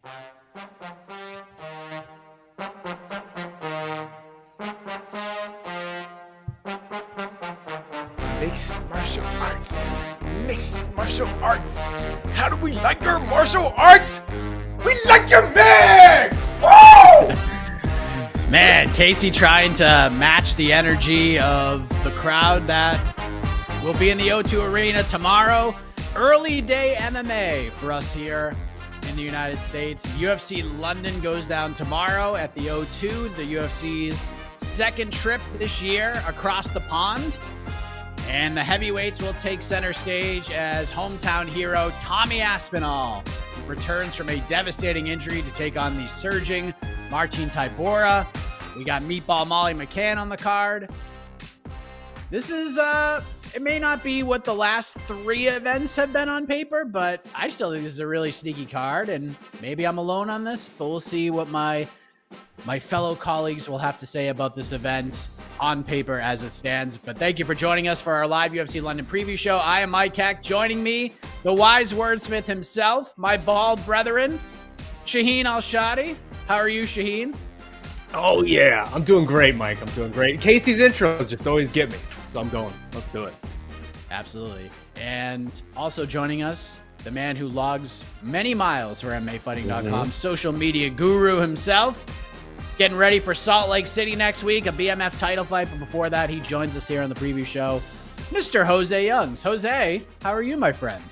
Mixed martial arts. Mixed martial arts. How do we like our martial arts? We like your mix! Woo! Man, Casey trying to match the energy of the crowd that will be in the O2 Arena tomorrow. Early day MMA for us here in the United States. UFC London goes down tomorrow at the O2, the UFC's second trip this year across the pond. And the heavyweights will take center stage as hometown hero Tommy Aspinall returns from a devastating injury to take on the surging Marcin Tybura. We got Meatball Molly McCann on the card. This is, it may not be what the last three events have been on paper, but I still think this is a really sneaky card, and maybe I'm alone on this, but we'll see what my fellow colleagues will have to say about this event on paper as it stands. But thank you for joining us for our live UFC London preview show. I am Mike Heck. Joining me, the wise wordsmith himself, my bald brethren, Shaheen Al-Shatti. How are you, Shaheen? Oh, yeah. I'm doing great, Mike. I'm doing great. Casey's intros just always get me, so I'm going. Let's do it. Absolutely. And also joining us, the man who logs many miles for MMAfighting.com, social media guru himself, getting ready for Salt Lake City next week, a BMF title fight. But before that, he joins us here on the preview show, Mr. José Youngs. Jose, how are you, my friend?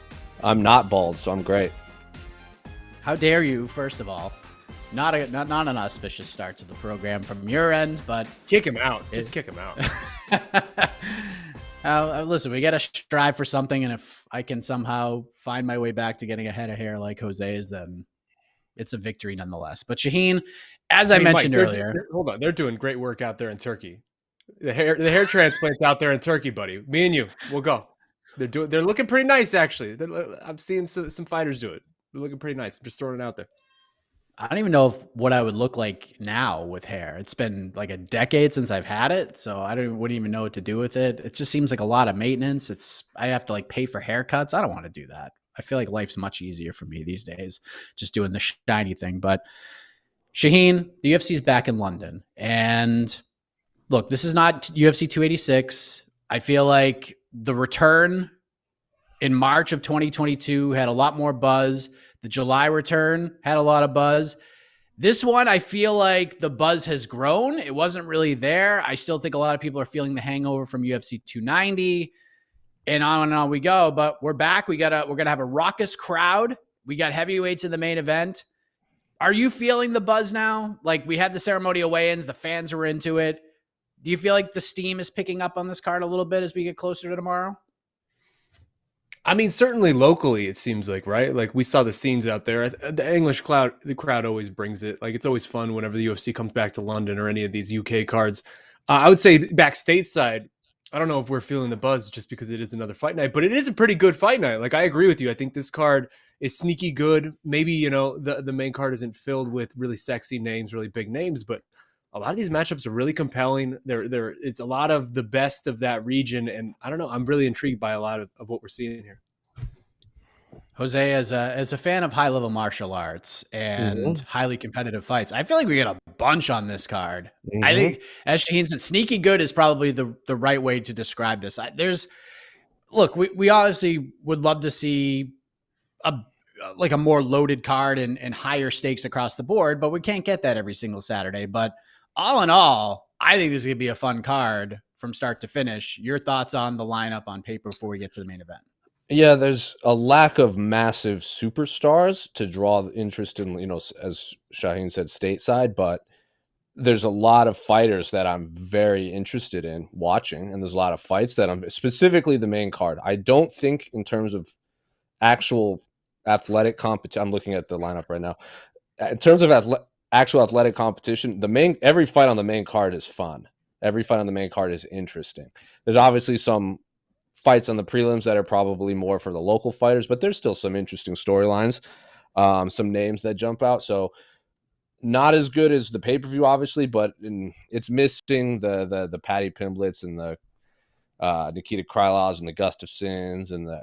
I'm not bald, so I'm great. How dare you, first of all. Not an auspicious start to the program from your end, but... Kick him out. Just kick him out. Listen, we got to strive for something, and if I can somehow find my way back to getting a head of hair like Jose's, then it's a victory nonetheless. But Shaheen, as I mentioned Mike, earlier... hold on. They're doing great work out there in Turkey. The hair transplants out there in Turkey, buddy. Me and you, we'll go. They're looking pretty nice, actually. I'm seeing some fighters do it. They're looking pretty nice. I'm just throwing it out there. I don't even know what I would look like now with hair. It's been like a decade since I've had it, so wouldn't even know what to do with it. It just seems like a lot of maintenance. I have to like pay for haircuts. I don't want to do that. I feel like life's much easier for me these days, just doing the shiny thing. But Shaheen, the UFC's back in London, and look, this is not UFC 286. I feel like the return in March of 2022 had a lot more buzz. The July return had a lot of buzz. This one, I feel like the buzz has grown. It wasn't really there. I still think a lot of people are feeling the hangover from UFC 290, and on we go. But we're back. We're gonna have a raucous crowd. We got heavyweights in the main event. Are you feeling the buzz now? Like, we had the ceremonial weigh-ins, the fans were into it. Do you feel like the steam is picking up on this card a little bit as we get closer to tomorrow? I mean, certainly locally, it seems like, right? Like, we saw the scenes out there. The English crowd, the crowd always brings it. Like, it's always fun whenever the UFC comes back to London or any of these UK cards. I would say back stateside, I don't know if we're feeling the buzz just because it is another fight night, but it is a pretty good fight night. Like, I agree with you. I think this card is sneaky good. Maybe, the main card isn't filled with really sexy names, really big names, but a lot of these matchups are really compelling. It's a lot of the best of that region, and I don't know. I'm really intrigued by a lot of what we're seeing here. Jose, as a fan of high-level martial arts and highly competitive fights, I feel like we get a bunch on this card. I think, as Shaheen said, sneaky good is probably the right way to describe this. We obviously would love to see a more loaded card and higher stakes across the board, but we can't get that every single Saturday. But all in all, I think this is going to be a fun card from start to finish. Your thoughts on the lineup on paper before we get to the main event? Yeah, there's a lack of massive superstars to draw interest in, as Shaheen said, stateside, but there's a lot of fighters that I'm very interested in watching, and there's a lot of fights that I'm specifically the main card. I don't think in terms of actual athletic competition, I'm looking at the lineup right now. In terms of actual athletic competition, every fight on the main card is fun. Every fight on the main card is interesting. There's obviously some fights on the prelims that are probably more for the local fighters, but there's still some interesting storylines, some names that jump out. So not as good as the pay-per-view, obviously, but it's missing the Paddy Pimblets and the Nikita Krylovs and the Gustafsons and the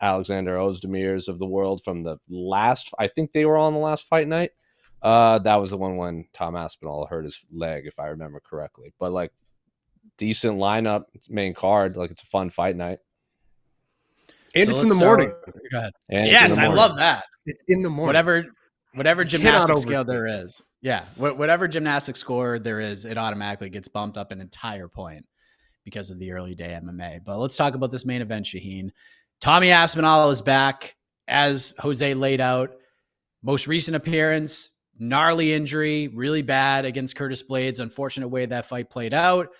Alexander Ozdemirs of the world from the last. I think they were on the last fight night. That was the one when Tom Aspinall hurt his leg, if I remember correctly. But like, decent lineup, main card. Like, it's a fun fight night. And So it's in the let's morning. Go ahead. And it's in Yes, the I morning. love that. It's in the morning. Whatever gymnastic Cannot scale overstate. there is. Yeah. Whatever gymnastic score there is, it automatically gets bumped up an entire point because of the early day MMA. But let's talk about this main event, Shaheen. Tommy Aspinall is back, as Jose laid out. Most recent appearance, gnarly injury, really bad against Curtis Blades. Unfortunate way that fight played out.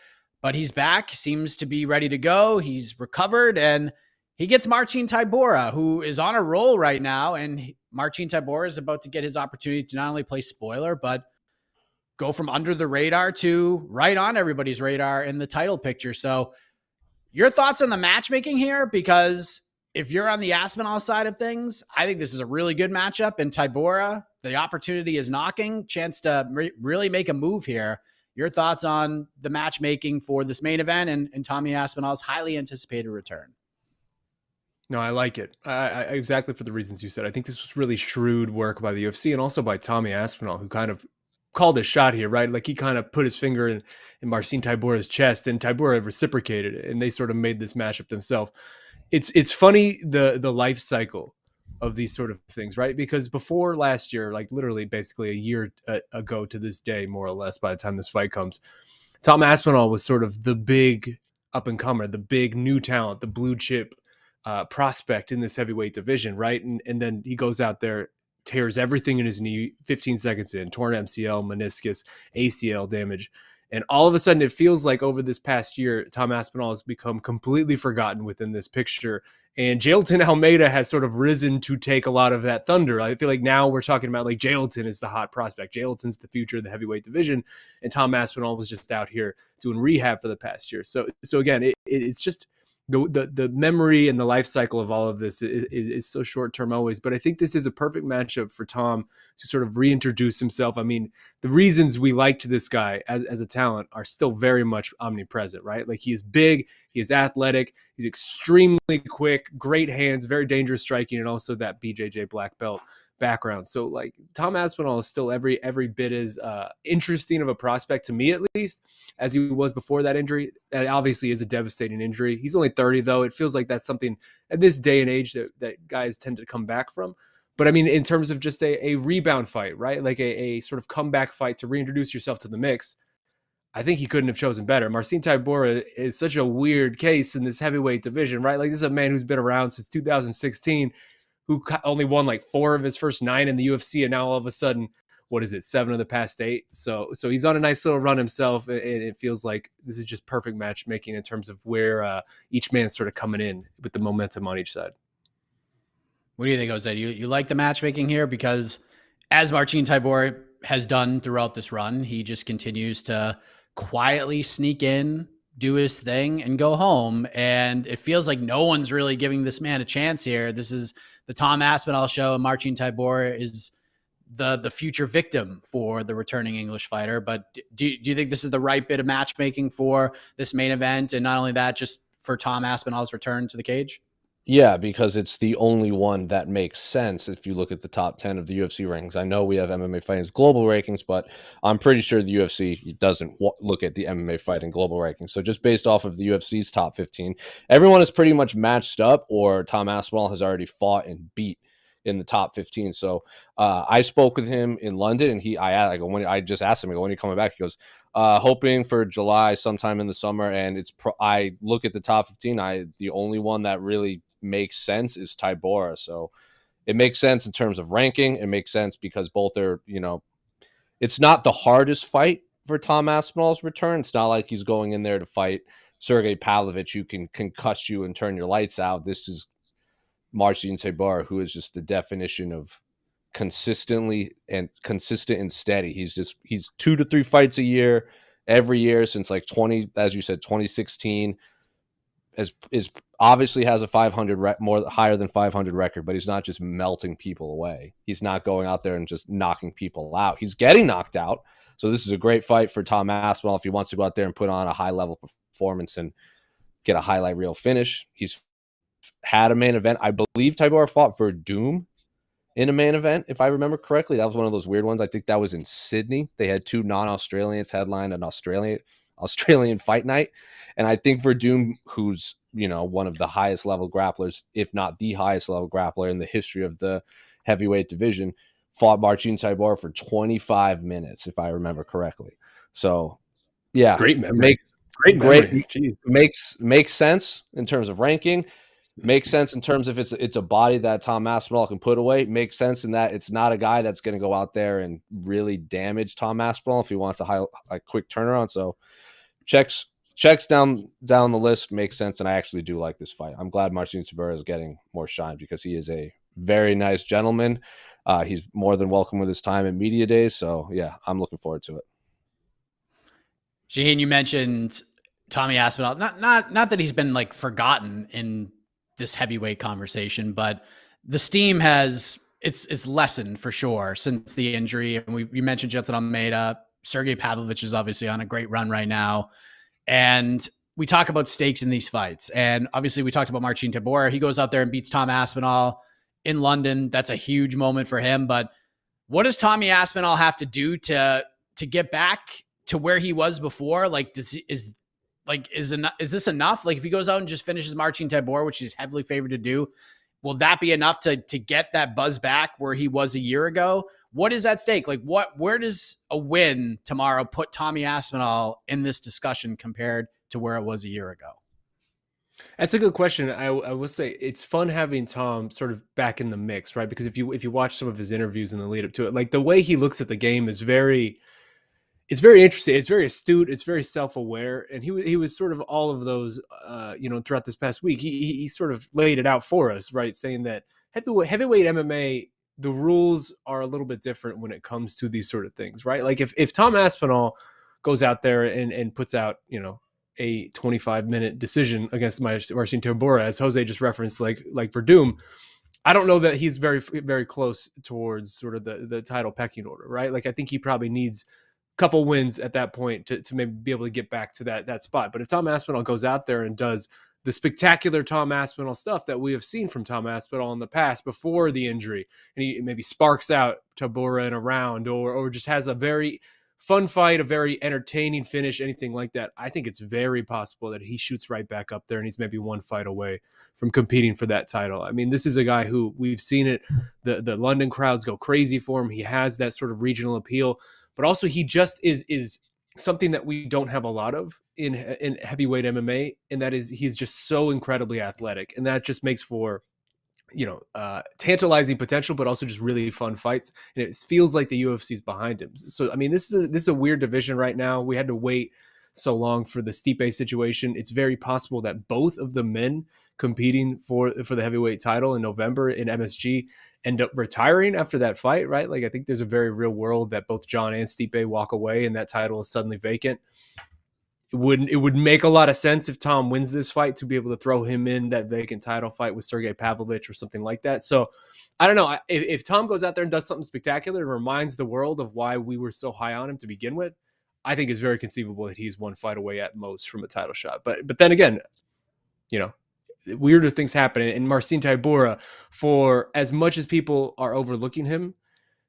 But he's back, seems to be ready to go. He's recovered, and he gets Marcin Tybura, who is on a roll right now. And Marcin Tybura is about to get his opportunity to not only play spoiler, but go from under the radar to right on everybody's radar in the title picture. So your thoughts on the matchmaking here? Because if you're on the Aspinall side of things, I think this is a really good matchup. And Tybura, the opportunity is knocking, chance to really make a move here. Your thoughts on the matchmaking for this main event and Tommy Aspinall's highly anticipated return? No, I like it. I exactly for the reasons you said. I think this was really shrewd work by the UFC and also by Tommy Aspinall, who kind of called his shot here, right? Like, he kind of put his finger in Marcin Tybura's chest, and Tybura reciprocated it, and they sort of made this matchup themselves. It's funny, the life cycle of these sort of things, right? Because before last year, like literally basically a year ago to this day, more or less, by the time this fight comes, Tom Aspinall was sort of the big up and comer, the big new talent, the blue chip prospect in this heavyweight division, right? And then he goes out there, tears everything in his knee 15 seconds in, torn MCL, meniscus, ACL damage. And all of a sudden, it feels like over this past year, Tom Aspinall has become completely forgotten within this picture. And Jailton Almeida has sort of risen to take a lot of that thunder. I feel like now we're talking about like Jailton is the hot prospect. Jailton's the future of the heavyweight division. And Tom Aspinall was just out here doing rehab for the past year. So again, it's just the memory and the life cycle of all of this is so short term always. But I think this is a perfect matchup for Tom to sort of reintroduce himself. I mean, the reasons we liked this guy as a talent are still very much omnipresent, right? Like, he is big, he is athletic, he's extremely quick, great hands, very dangerous striking, and also that BJJ black belt background. So like, Tom Aspinall is still every bit as interesting of a prospect, to me at least, as he was before that injury. That obviously is a devastating injury. He's only 30 though. It feels like that's something at this day and age that guys tend to come back from. But I mean, in terms of just a rebound fight, right? Like a sort of comeback fight to reintroduce yourself to the mix, I think he couldn't have chosen better. Marcin Tybura is such a weird case in this heavyweight division, right? Like, this is a man who's been around since 2016, who only won like 4 of his first 9 in the UFC, and now all of a sudden, what is it, 7 of the past 8? So he's on a nice little run himself, and it feels like this is just perfect matchmaking in terms of where each man's sort of coming in with the momentum on each side. What do you think, Jose? You like the matchmaking here? Because as Marcin Tybura has done throughout this run, he just continues to quietly sneak in, do his thing, and go home. And it feels like no one's really giving this man a chance here. This is the Tom Aspinall show, and Marcin Tybura is the future victim for the returning English fighter. But do you think this is the right bit of matchmaking for this main event? And not only that, just for Tom Aspinall's return to the cage? Yeah, because it's the only one that makes sense if you look at the top 10 of the UFC rankings. I know we have MMA Fighting's global rankings, but I'm pretty sure the UFC doesn't look at the MMA Fighting global rankings. So just based off of the UFC's top 15, everyone is pretty much matched up, or Tom Aspinall has already fought and beat in the top 15. So I spoke with him in London, and I just asked him, when are you coming back? He goes, hoping for July, sometime in the summer. And I look at the top 15. The only one that really makes sense is Tybura. So it makes sense in terms of ranking. It makes sense because both are, it's not the hardest fight for Tom Aspinall's return. It's not like he's going in there to fight Sergey Pavlovich, who can concuss you and turn your lights out. This is Marcin Tybura, who is just the definition of consistent and steady. He's 2 to 3 fights a year, every year since like 2016. Is obviously has a 500 higher than 500 record, but he's not just melting people away. He's not going out there and just knocking people out. He's getting knocked out. So this is a great fight for Tom Aspinall if he wants to go out there and put on a high level performance and get a highlight reel finish. He's had a main event. I believe Tybura fought for Doom in a main event, if I remember correctly. That was one of those weird ones. I think that was in Sydney. They had 2 non-Australians headline an Australian fight night. And I think Verdum, who's, one of the highest level grapplers, if not the highest level grappler in the history of the heavyweight division, fought Marcin Tybura for 25 minutes, if I remember correctly. So, yeah, great memory. Makes sense in terms of ranking. Makes sense in terms of it's a body that Tom Aspinall can put away. Makes sense in that it's not a guy that's going to go out there and really damage Tom Aspinall if he wants a quick turnaround. So checks down the list. Makes sense, and I actually do like this fight. I'm glad Marcin Tybura is getting more shine because he is a very nice gentleman. He's more than welcome with his time in media days. So yeah, I'm looking forward to it. Shaheen, you mentioned Tommy Aspinall. Not that he's been like forgotten in this heavyweight conversation, but the steam it's lessened for sure since the injury. And you mentioned Jailton Almeida. Sergey Pavlovich is obviously on a great run right now. And we talk about stakes in these fights. And obviously we talked about Marcin Tybura. He goes out there and beats Tom Aspinall in London. That's a huge moment for him. But what does Tommy Aspinall have to do to get back to where he was before? Like, is this enough? Like, if he goes out and just finishes Marcin Tybura, which he's heavily favored to do, will that be enough to get that buzz back where he was a year ago? What is at stake? Like, where does a win tomorrow put Tommy Aspinall in this discussion compared to where it was a year ago? That's a good question. I will say it's fun having Tom sort of back in the mix, right? Because if you watch some of his interviews in the lead up to it, like the way he looks at the game is it's very interesting. It's very astute. It's very self-aware. And he was sort of all of those, throughout this past week. He sort of laid it out for us, right? Saying that heavyweight MMA, the rules are a little bit different when it comes to these sort of things, right? Like if Tom Aspinall goes out there and puts out, a 25-minute decision against Marcin Tybura, as Jose just referenced, like for Doom, I don't know that he's very, very close towards sort of the title pecking order, right? Like I think he probably needs couple wins at that point to maybe be able to get back to that spot. But if Tom Aspinall goes out there and does the spectacular Tom Aspinall stuff that we have seen from Tom Aspinall in the past before the injury, and he maybe sparks out Tybura in a round or just has a very fun fight, a very entertaining finish, anything like that, I think it's very possible that he shoots right back up there and he's maybe one fight away from competing for that title. I mean, this is a guy who we've seen it. The London crowds go crazy for him. He has that sort of regional appeal. But also he just is something that we don't have a lot of in heavyweight MMA, and that is he's just so incredibly athletic, and that just makes for tantalizing potential, but also just really fun fights. And it feels like the UFC's behind him. So I mean, this is a weird division right now. We had to wait so long for the Stipe situation. It's very possible that both of the men competing for the heavyweight title in November in MSG end up retiring after that fight, right? Like I think there's a very real world that both Jon and Stipe walk away and that title is suddenly vacant. It would make a lot of sense if Tom wins this fight to be able to throw him in that vacant title fight with Sergey Pavlovich or something like that. So I don't know. If Tom goes out there and does something spectacular and reminds the world of why we were so high on him to begin with, I think it's very conceivable that he's one fight away at most from a title shot. But then again, weirder things happen. And Marcin Tybura, for as much as people are overlooking him,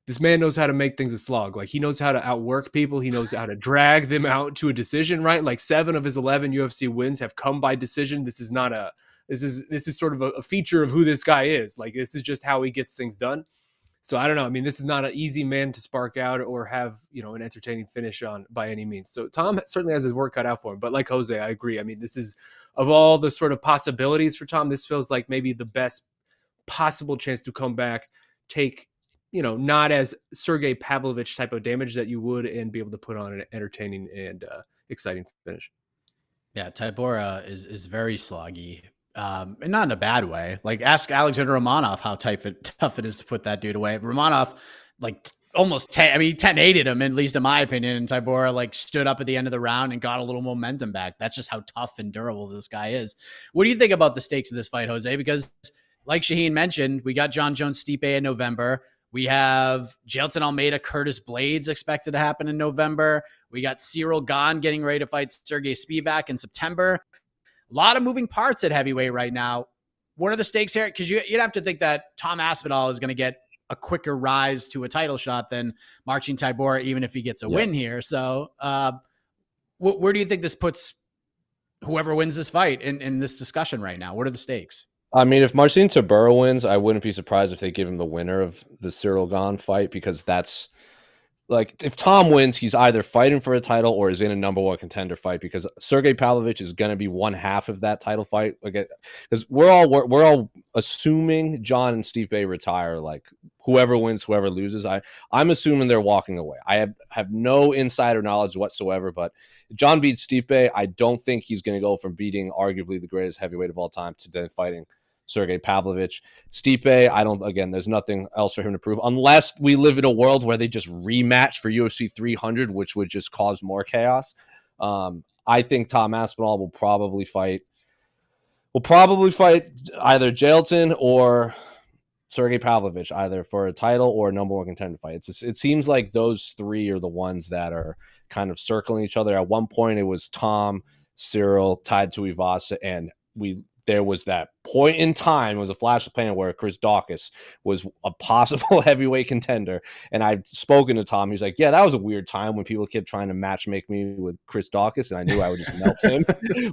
this man knows how to make things a slog. Like he knows how to outwork people. He knows how to drag them out to a decision, right? Like 7 of his 11 UFC wins have come by decision. This is sort of a feature of who this guy is. Like this is just how he gets things done. So I don't know. I mean, this is not an easy man to spark out or have, an entertaining finish on by any means. So Tom certainly has his work cut out for him. But like Jose, I agree. I mean, this is, of all the sort of possibilities for Tom, this feels like maybe the best possible chance to come back, take, not as Sergey Pavlovich type of damage that you would, and be able to put on an entertaining and exciting finish. Yeah, Tybura is very sloggy. And not in a bad way. Like ask Alexander Romanov how tough it is to put that dude away. Romanov, almost 10-8'd him, at least in my opinion. And Tybura stood up at the end of the round and got a little momentum back. That's just how tough and durable this guy is. What do you think about the stakes of this fight, Jose? Because like Shaheen mentioned, we got Jon Jones, Stipe in November. We have Jailton Almeida, Curtis Blades expected to happen in November. We got Cyril Gane getting ready to fight Sergey Spivak in September. A lot of moving parts at heavyweight right now. what are the stakes here? Because you'd have to think that Tom Aspinall is going to get a quicker rise to a title shot than Marcin Tybura, even if he gets a win here. So where do you think this puts whoever wins this fight in this discussion right now? What are the stakes? I mean, if Marcin Tybura wins, I wouldn't be surprised if they give him the winner of the Cyril Gane fight, because that's like, if Tom wins, he's either fighting for a title or is in a number one contender fight, because Sergey Pavlovich is going to be one half of that title fight. Because we're all assuming Jon and Stipe retire. Like, whoever wins, whoever loses. I'm assuming they're walking away. I have no insider knowledge whatsoever, but if Jon beats Stipe, I don't think he's going to go from beating arguably the greatest heavyweight of all time to then fighting Sergey Pavlovich. Stipe, there's nothing else for him to prove, unless we live in a world where they just rematch for UFC 300, which would just cause more chaos. I think Tom Aspinall will probably fight either Jailton or Sergey Pavlovich, either for a title or a number one contender fight. It seems like those three are the ones that are kind of circling each other. At one point, it was Tom, Cyril, tied to Ivasa, and there was that point in time, it was a flash of pain, where Chris Daukaus was a possible heavyweight contender. And I've spoken to Tom. He's like, yeah, that was a weird time when people kept trying to match make me with Chris Daukaus, and I knew I would just melt him.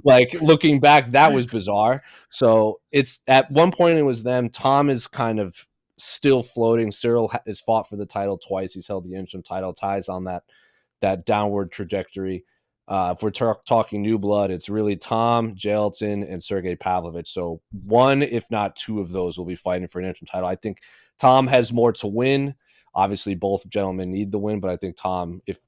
Like, looking back, that was bizarre. So it's at one point it was them. Tom is kind of still floating. Cyril has fought for the title twice. He's held the interim title. Ties on that downward trajectory. If we're talking new blood, it's really Tom, Jailton, and Sergey Pavlovich. So one, if not two of those, will be fighting for an interim title. I think Tom has more to win. Obviously, both gentlemen need the win, but I think Tom, if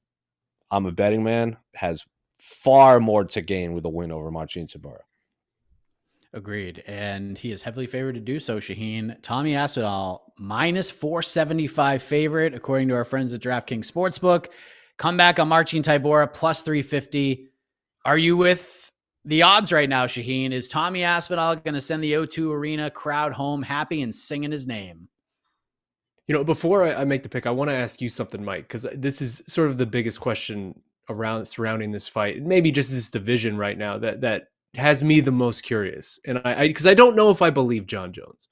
I'm a betting man, has far more to gain with a win over Marcin Tybura. Agreed. And he is heavily favored to do so, Shaheen. Tommy Aspinall, minus 475 favorite, according to our friends at DraftKings Sportsbook. Comeback on Marcin Tybura, plus 350. Are you with the odds right now, Shaheen? Is Tommy Aspinall going to send the O2 Arena crowd home happy and singing his name? You know, before I make the pick, I want to ask you something, Mike, because this is sort of the biggest question surrounding this fight, and maybe just this division right now that has me the most curious. And because I don't know if I believe Jon Jones.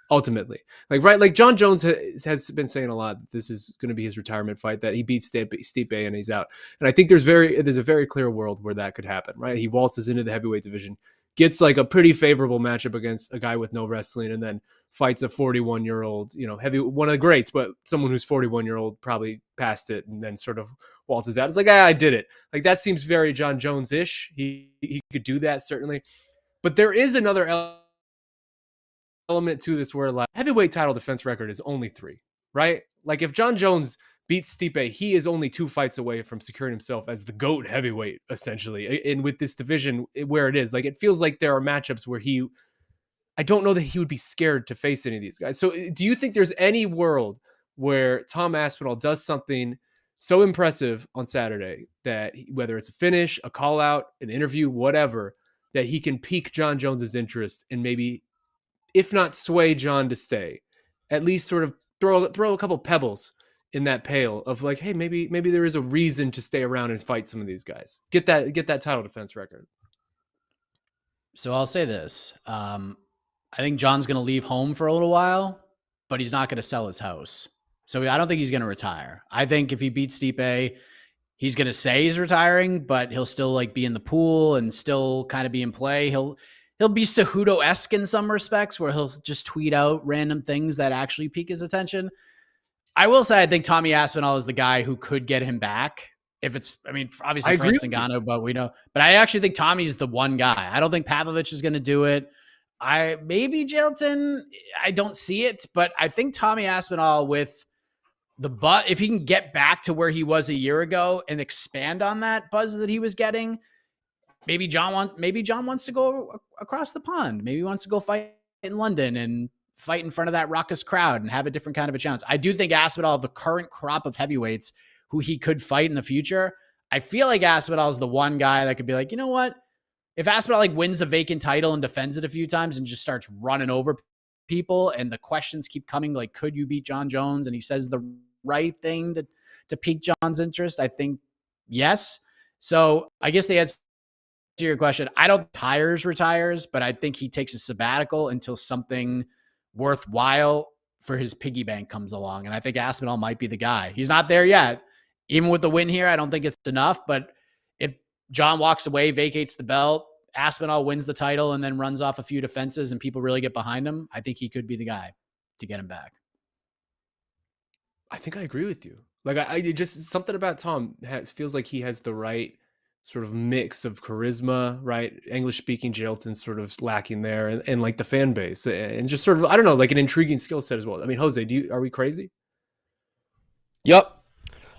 Ultimately, like Jon Jones has been saying a lot that this is going to be his retirement fight, that he beats Stipe and he's out. And I think there's a very clear world where that could happen, right? He waltzes into the heavyweight division, gets like a pretty favorable matchup against a guy with no wrestling, and then fights a 41-year-old, one of the greats, but someone who's 41-year-old, probably past it, and then sort of waltzes out. It's like, I did it. Like, that seems very Jon Jones-ish. He could do that, certainly. But there is another element to this where, like, heavyweight title defense record is only 3, right? Like, if Jon Jones beats Stipe, he is only 2 fights away from securing himself as the GOAT heavyweight, essentially. And with this division where it is, like, it feels like there are matchups where I don't know that he would be scared to face any of these guys. So do you think there's any world where Tom Aspinall does something so impressive on Saturday that whether it's a finish, a call out, an interview, whatever, that he can pique Jon Jones's interest and maybe, if not sway Jon to stay, at least sort of throw a couple pebbles in that pail of like, hey, maybe there is a reason to stay around and fight some of these guys. Get that title defense record. So I'll say this. I think Jon's going to leave home for a little while, but he's not going to sell his house. So I don't think he's going to retire. I think if he beats Stipe, he's going to say he's retiring, but he'll still like be in the pool and still kind of be in play. He'll be Cejudo-esque in some respects, where he'll just tweet out random things that actually pique his attention. I will say I think Tommy Aspinall is the guy who could get him back. Obviously Francis Ngannou, but we know. But I actually think Tommy's the one guy. I don't think Pavlovich is going to do it. Maybe Jailton, I don't see it, but I think Tommy Aspinall with the butt, if he can get back to where he was a year ago and expand on that buzz that he was getting, maybe Jon wants to go across the pond. Maybe he wants to go fight in London and fight in front of that raucous crowd and have a different kind of a challenge. I do think Aspinall, the current crop of heavyweights who he could fight in the future, I feel like Aspinall is the one guy that could be like, you know what? If Aspinall like wins a vacant title and defends it a few times and just starts running over people, and the questions keep coming, like, could you beat Jon Jones? And he says the right thing to pique Jon's interest, I think yes. So I guess they had your question, I don't think Tyres retires, but I think he takes a sabbatical until something worthwhile for his piggy bank comes along. And I think Aspinall might be the guy. He's not there yet. Even with the win here, I don't think it's enough. But if Jon walks away, vacates the belt, Aspinall wins the title, and then runs off a few defenses and people really get behind him, I think he could be the guy to get him back. I think I agree with you. Like I just something about Tom feels like he has the right sort of mix of charisma, right? English speaking Jailton's sort of lacking there, and like the fan base, and just sort of, I don't know, like an intriguing skill set as well. I mean, Jose, are we crazy? Yep.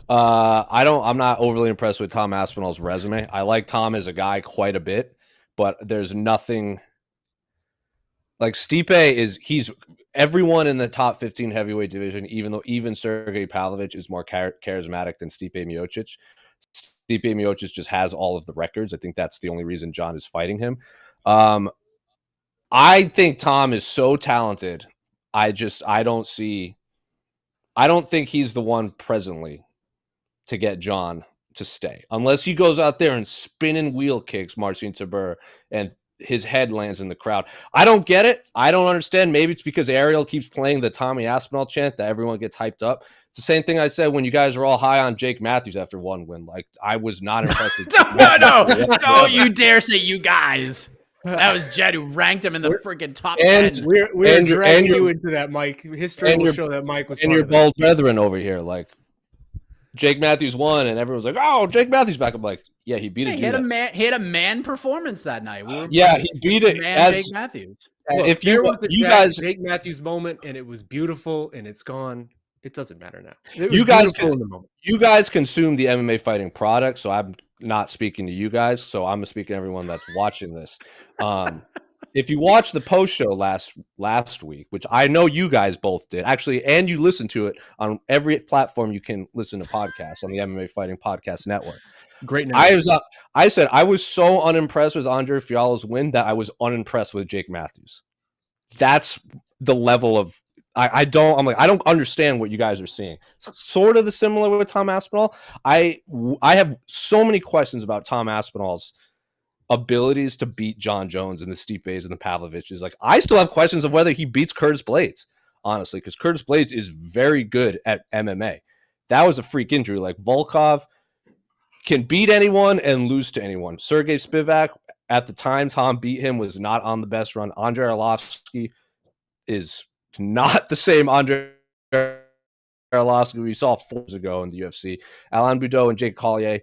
I'm not overly impressed with Tom Aspinall's resume. I like Tom as a guy quite a bit, but there's nothing like he's everyone in the top 15 heavyweight division, even Sergey Pavlovich is more charismatic than Stipe Miocic. Stipe Miocic just has all of the records. I think that's the only reason Jon is fighting him. I think Tom is so talented. I don't think he's the one presently to get Jon to stay, unless he goes out there and spinning wheel kicks Marcin Tybura and his head lands in the crowd. I don't get it. I don't understand. Maybe it's because Ariel keeps playing the Tommy Aspinall chant that everyone gets hyped up. It's the same thing I said when you guys were all high on Jake Matthews after one win. Like, I was not impressed with No, you dare say you guys. That was Jed who ranked him in the freaking top 10. We're dragging you into that, Mike. History will show that Mike was. And your bold brethren over here, like Jake Matthews won, and everyone's like, "Oh, Jake Matthews back." I'm like, "Yeah, he beat it. He had a man performance that night. He beat it. Jake Matthews. Look, if there was you guys Jake Matthews moment, and it was beautiful, and it's gone. It doesn't matter now. You guys consume the MMA fighting product, so I'm not speaking to you guys. So I'm speaking to everyone that's watching this. If you watched the post show last week, which I know you guys both did, actually, and you listened to it on every platform you can listen to podcasts on the MMA Fighting Podcast Network. Great. I said I was so unimpressed with Andre Fiala's win that I was unimpressed with Jake Matthews. That's the level of I don't understand what you guys are seeing. It's sort of the similar with Tom Aspinall. I have so many questions about Tom Aspinall's abilities to beat Jon Jones and the Stipes and the Pavloviches. Like, I still have questions of whether he beats Curtis Blades, honestly, because Curtis Blades is very good at MMA. That was a freak injury. Like, Volkov can beat anyone and lose to anyone. Sergey Spivak, at the time Tom beat him, was not on the best run. Andrei Arlovsky is not the same Andrei Arlovsky we saw 4 years ago in the UFC. Alain Boudreaux and Jake Collier,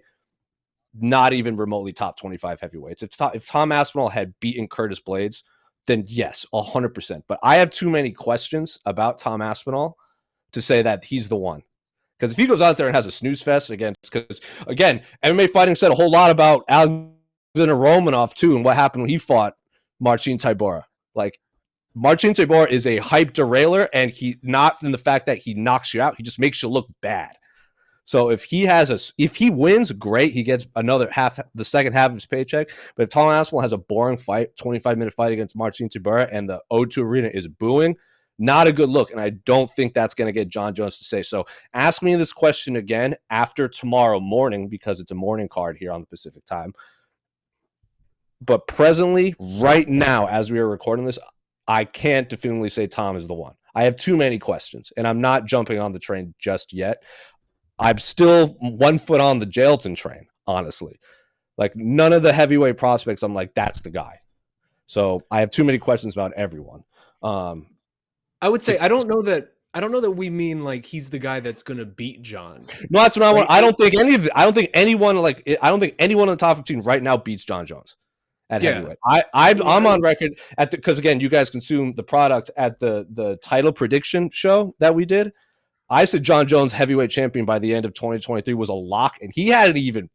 not even remotely top 25 heavyweights. If Tom Aspinall had beaten Curtis Blades, then yes, 100%. But I have too many questions about Tom Aspinall to say that he's the one. Because if he goes out there and has a snooze fest, because MMA fighting said a whole lot about Alexander Romanov too, and what happened when he fought Marcin Tybura. Like, Marcin Tybura is a hype derailer, and he not in the fact that he knocks you out, he just makes you look bad. So if he wins, great. He gets the second half of his paycheck. But if Tom Aspinall has a boring fight, 25-minute fight against Marcin Tybura, and the O2 Arena is booing, not a good look. And I don't think that's going to get Jon Jones to say. So ask me this question again after tomorrow morning, because it's a morning card here on the Pacific time. But presently, right now, as we are recording this, I can't definitively say Tom is the one. I have too many questions, and I'm not jumping on the train just yet. I'm still 1 foot on the Jailton train, honestly. Like, none of the heavyweight prospects, I'm like, that's the guy. So I have too many questions about everyone. I would say I don't know that we mean like he's the guy that's going to beat Jon. No, that's what I want. I don't think anyone in the top 15 right now beats Jon Jones at heavyweight. I'm on record because again, you guys consume the product at the title prediction show that we did. I said Jon Jones heavyweight champion by the end of 2023 was a lock, and he hadn't even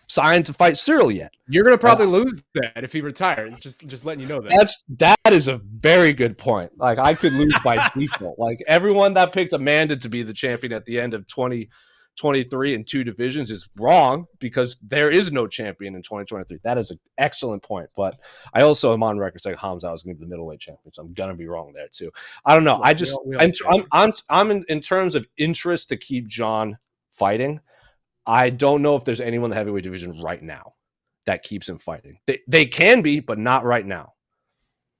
signed to fight Cyril yet. You're going to probably lose that if he retires. Just letting you know that. That is a very good point. Like, I could lose by default. Like, everyone that picked Amanda to be the champion at the end of 2023 in 2 divisions is wrong, because there is no champion in 2023. That is an excellent point. But I also am on record saying Hamza was going to be the middleweight champion, so I'm going to be wrong there too. I don't know. I'm in terms of interest to keep Jon fighting. I don't know if there's anyone in the heavyweight division right now that keeps him fighting. They can be, but not right now.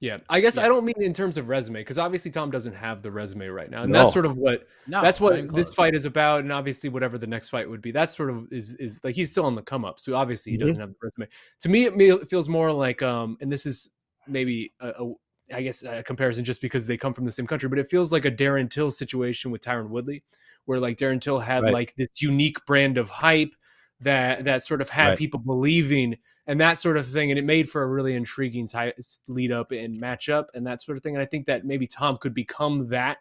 Yeah, I guess I don't mean in terms of resume, because obviously Tom doesn't have the resume right now, and No. that's sort of what not even this close. fight is about, and obviously whatever the next fight would be, that's sort of is like he's still on the come up, so obviously he doesn't have the resume. To me, it feels more like and this is maybe I guess a comparison just because they come from the same country, but it feels like a Darren Till situation with Tyron Woodley, where like Darren Till had like this unique brand of hype that sort of had people believing and that sort of thing. And it made for a really intriguing lead up and matchup and that sort of thing. And I think that maybe Tom could become that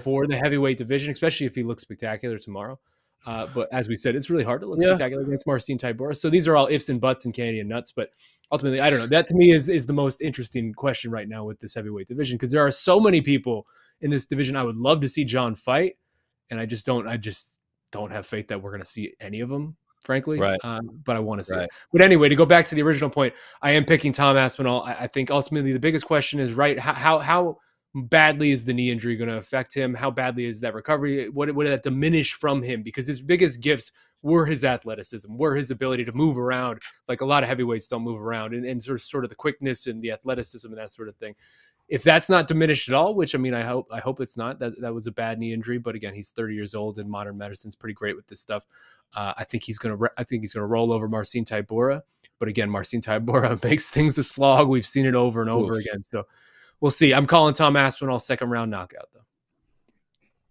for the heavyweight division, especially if he looks spectacular tomorrow. But as we said, it's really hard to look spectacular against Marcin Tybura. So these are all ifs and buts and candy and nuts. But ultimately, I don't know. That to me is the most interesting question right now with this heavyweight division, because there are so many people in this division I would love to see Jon fight. And I just don't have faith that we're going to see any of them, frankly. But I want to see it. But anyway, to go back to the original point, I am picking Tom Aspinall. I think ultimately the biggest question is, how badly is the knee injury going to affect him? How badly is that recovery? What did that diminish from him? Because his biggest gifts were his athleticism, were his ability to move around. Like a lot of heavyweights don't move around, and sort of the quickness and the athleticism and that sort of thing. If that's not diminished at all, which I mean, I hope it's not. That was a bad knee injury, but again, he's 30 years old, and modern medicine's pretty great with this stuff. I think he's gonna roll over Marcin Tybura, but again, Marcin Tybura makes things a slog. We've seen it over and over again, so we'll see. I'm calling Tom Aspinall second round knockout, though.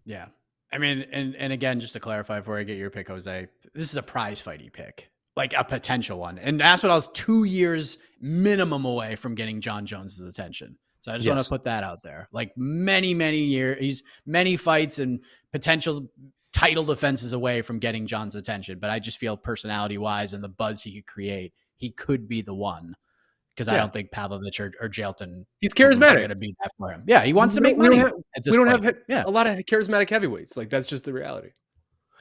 Yeah, I mean, and again, just to clarify before I get your pick, Jose, this is a prize fighty pick, like a potential one, and Aspinall's 2 years minimum away from getting Jon Jones' attention. So I just want to put that out there. Like many years, he's many fights and potential title defenses away from getting Jon's attention. But I just feel personality wise and the buzz he could create, he could be the one. Because I don't think Pavlovich or Jailton, he's charismatic, going to be that for him. Yeah, he wants to make money. We don't have a lot of charismatic heavyweights. Like that's just the reality.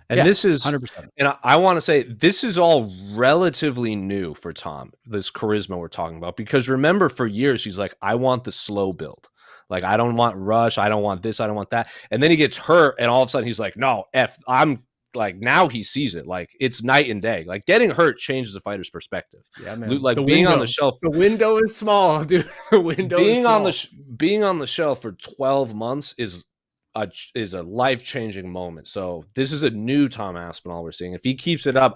And this is 100%. And I want to say this is all relatively new for Tom, this charisma we're talking about, because remember for years, he's like, I want the slow build. Like, I don't want rush. I don't want this. I don't want that. And then he gets hurt. And all of a sudden he's like, no, I'm like, now he sees it. Like it's night and day. Like getting hurt changes a fighter's perspective. Yeah, man. Like being on the shelf. The window is small, dude. The window being is small. Being on the shelf for 12 months is a life-changing moment. So this is a new Tom Aspinall we're seeing. If he keeps it up,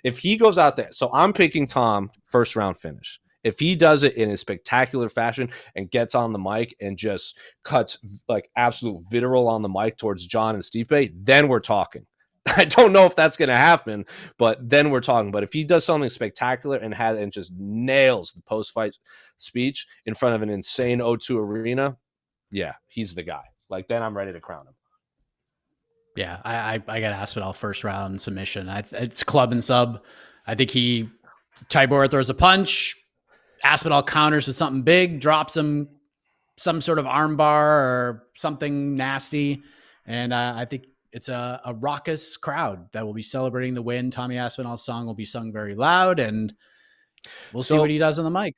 if he goes out there, so I'm picking Tom first round finish. If he does it in a spectacular fashion and gets on the mic and just cuts like absolute vitriol on the mic towards Jon and Stipe, then we're talking. I don't know if that's going to happen, but then we're talking. But if he does something spectacular and just nails the post-fight speech in front of an insane O2 arena, yeah, he's the guy. Like, then I'm ready to crown him. Yeah, I got Aspinall first round submission. It's club and sub. I think Tybura throws a punch. Aspinall counters with something big, drops him some sort of armbar or something nasty. And I think it's a raucous crowd that will be celebrating the win. Tommy Aspinall's song will be sung very loud, and we'll see what he does on the mic.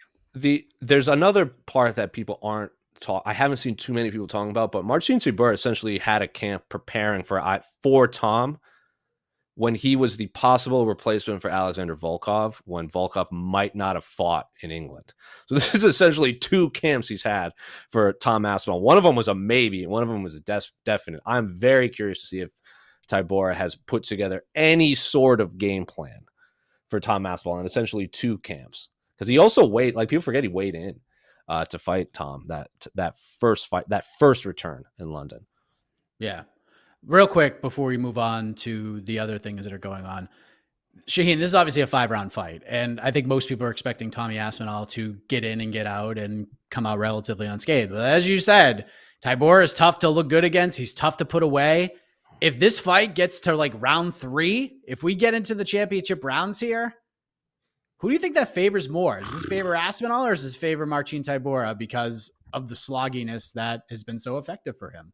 There's another part that people aren't I haven't seen too many people talking about, but Marcin Tybura essentially had a camp preparing for Tom when he was the possible replacement for Alexander Volkov, when Volkov might not have fought in England. So this is essentially 2 camps he's had for Tom Aspinall. One of them was a maybe, and one of them was a definite. I'm very curious to see if Tybura has put together any sort of game plan for Tom Aspinall in essentially 2 camps. Because he also people forget he weighed in to fight Tom that first return in London. Yeah. Real quick before we move on to the other things that are going on, Shaheen, this is obviously a 5-round fight, and I think most people are expecting Tommy Aspinall to get in and get out and come out relatively unscathed. But as you said, Tybura is tough to look good against. He's tough to put away. If this fight gets to like round 3, if we get into the championship rounds here, who do you think that favors more? Does this favor Aspinall or does this favor Marcin Tybura because of the slogginess that has been so effective for him?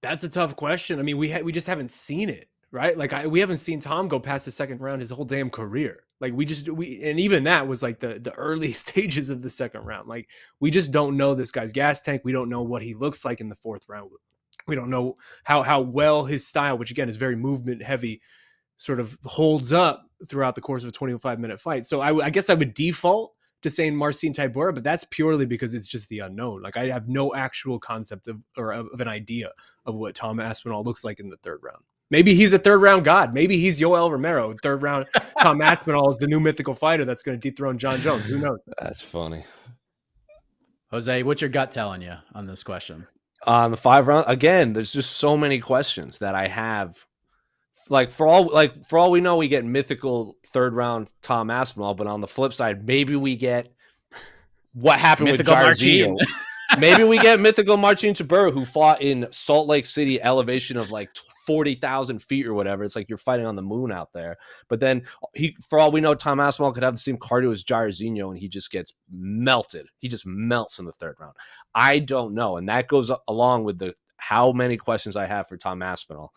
That's a tough question. I mean, we just haven't seen it, right? Like we haven't seen Tom go past the second round his whole damn career. Like and even that was like the early stages of the second round. Like we just don't know this guy's gas tank. We don't know what he looks like in the 4th round. We don't know how well his style, which again is very movement heavy, sort of holds up throughout the course of a 25-minute fight. So I guess I would default to saying Marcin Tybura, but that's purely because it's just the unknown. Like I have no actual concept of an idea of what Tom Aspinall looks like in the third round. Maybe he's a third round god. Maybe he's Yoel Romero. Third round Tom Aspinall is the new mythical fighter that's going to dethrone Jon Jones. Who knows? That's funny. Jose, what's your gut telling you on this question? On the 5 round, again, there's just so many questions that I have. Like for all we know, we get mythical third round Tom Aspinall, but on the flip side, maybe we get what happened Mythical with Jairzinho. Maybe we get mythical Marcin Tybura, who fought in Salt Lake City, elevation of like 40,000 feet or whatever. It's like you're fighting on the moon out there. But then for all we know, Tom Aspinall could have the same cardio as Jairzinho, and he just gets melted. He just melts in the third round. I don't know, and that goes along with how many questions I have for Tom Aspinall.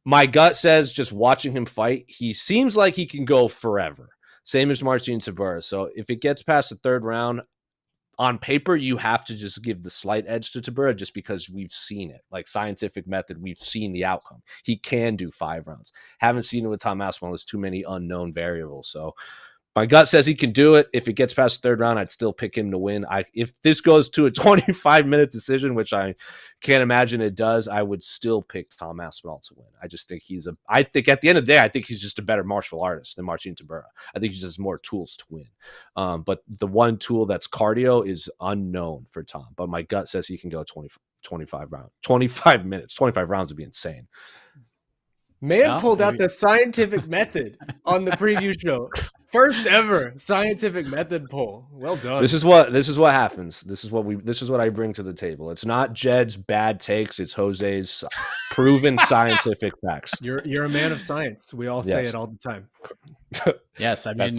My gut says, just watching him fight, he seems like he can go forever. Same as Marcin Tybura. So if it gets past the third round, on paper, you have to just give the slight edge to Tybura just because we've seen it. Like scientific method, we've seen the outcome. He can do 5 rounds. Haven't seen it with Tom Aspinall. There's too many unknown variables. So my gut says he can do it. If it gets past the third round, I'd still pick him to win. If this goes to a 25-minute decision, which I can't imagine it does, I would still pick Tom Aspinall to win. I just think I think at the end of the day, I think he's just a better martial artist than Marcin Tybura. I think he just has more tools to win. But the one tool that's cardio is unknown for Tom. But my gut says he can go 25 rounds. 25 minutes. 25 rounds would be insane. Pulled out the scientific method on the preview show. First ever scientific method poll. Well done. This is what happens. This is what I bring to the table. It's not Jed's bad takes. It's Jose's proven scientific facts. You're a man of science. We all say it all the time. Yes, I mean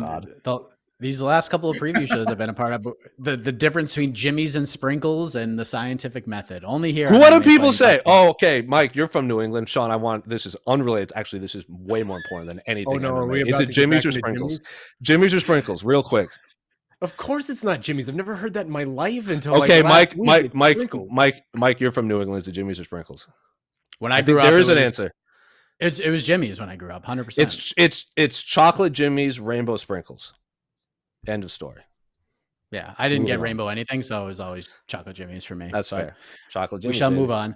these last couple of preview shows I've been a part of, the difference between Jimmy's and sprinkles and the scientific method. Only here. What do people say? Oh, okay, Mike, you're from New England. Sean, this is unrelated. Actually, this is way more important than anything. Oh no, is it Jimmy's or sprinkles? Jimmy's or sprinkles? Real quick. Of course, it's not Jimmy's. I've never heard that in my life until. Okay, Mike, you're from New England. Is it Jimmy's or sprinkles? When I grew up, there is an answer. It was Jimmy's when I grew up. 100%. It's chocolate Jimmy's, rainbow sprinkles. End of story. Yeah, I didn't get rainbow anything, so it was always chocolate Jimmy's for me. That's fair. Chocolate Jimmy's. We shall move on.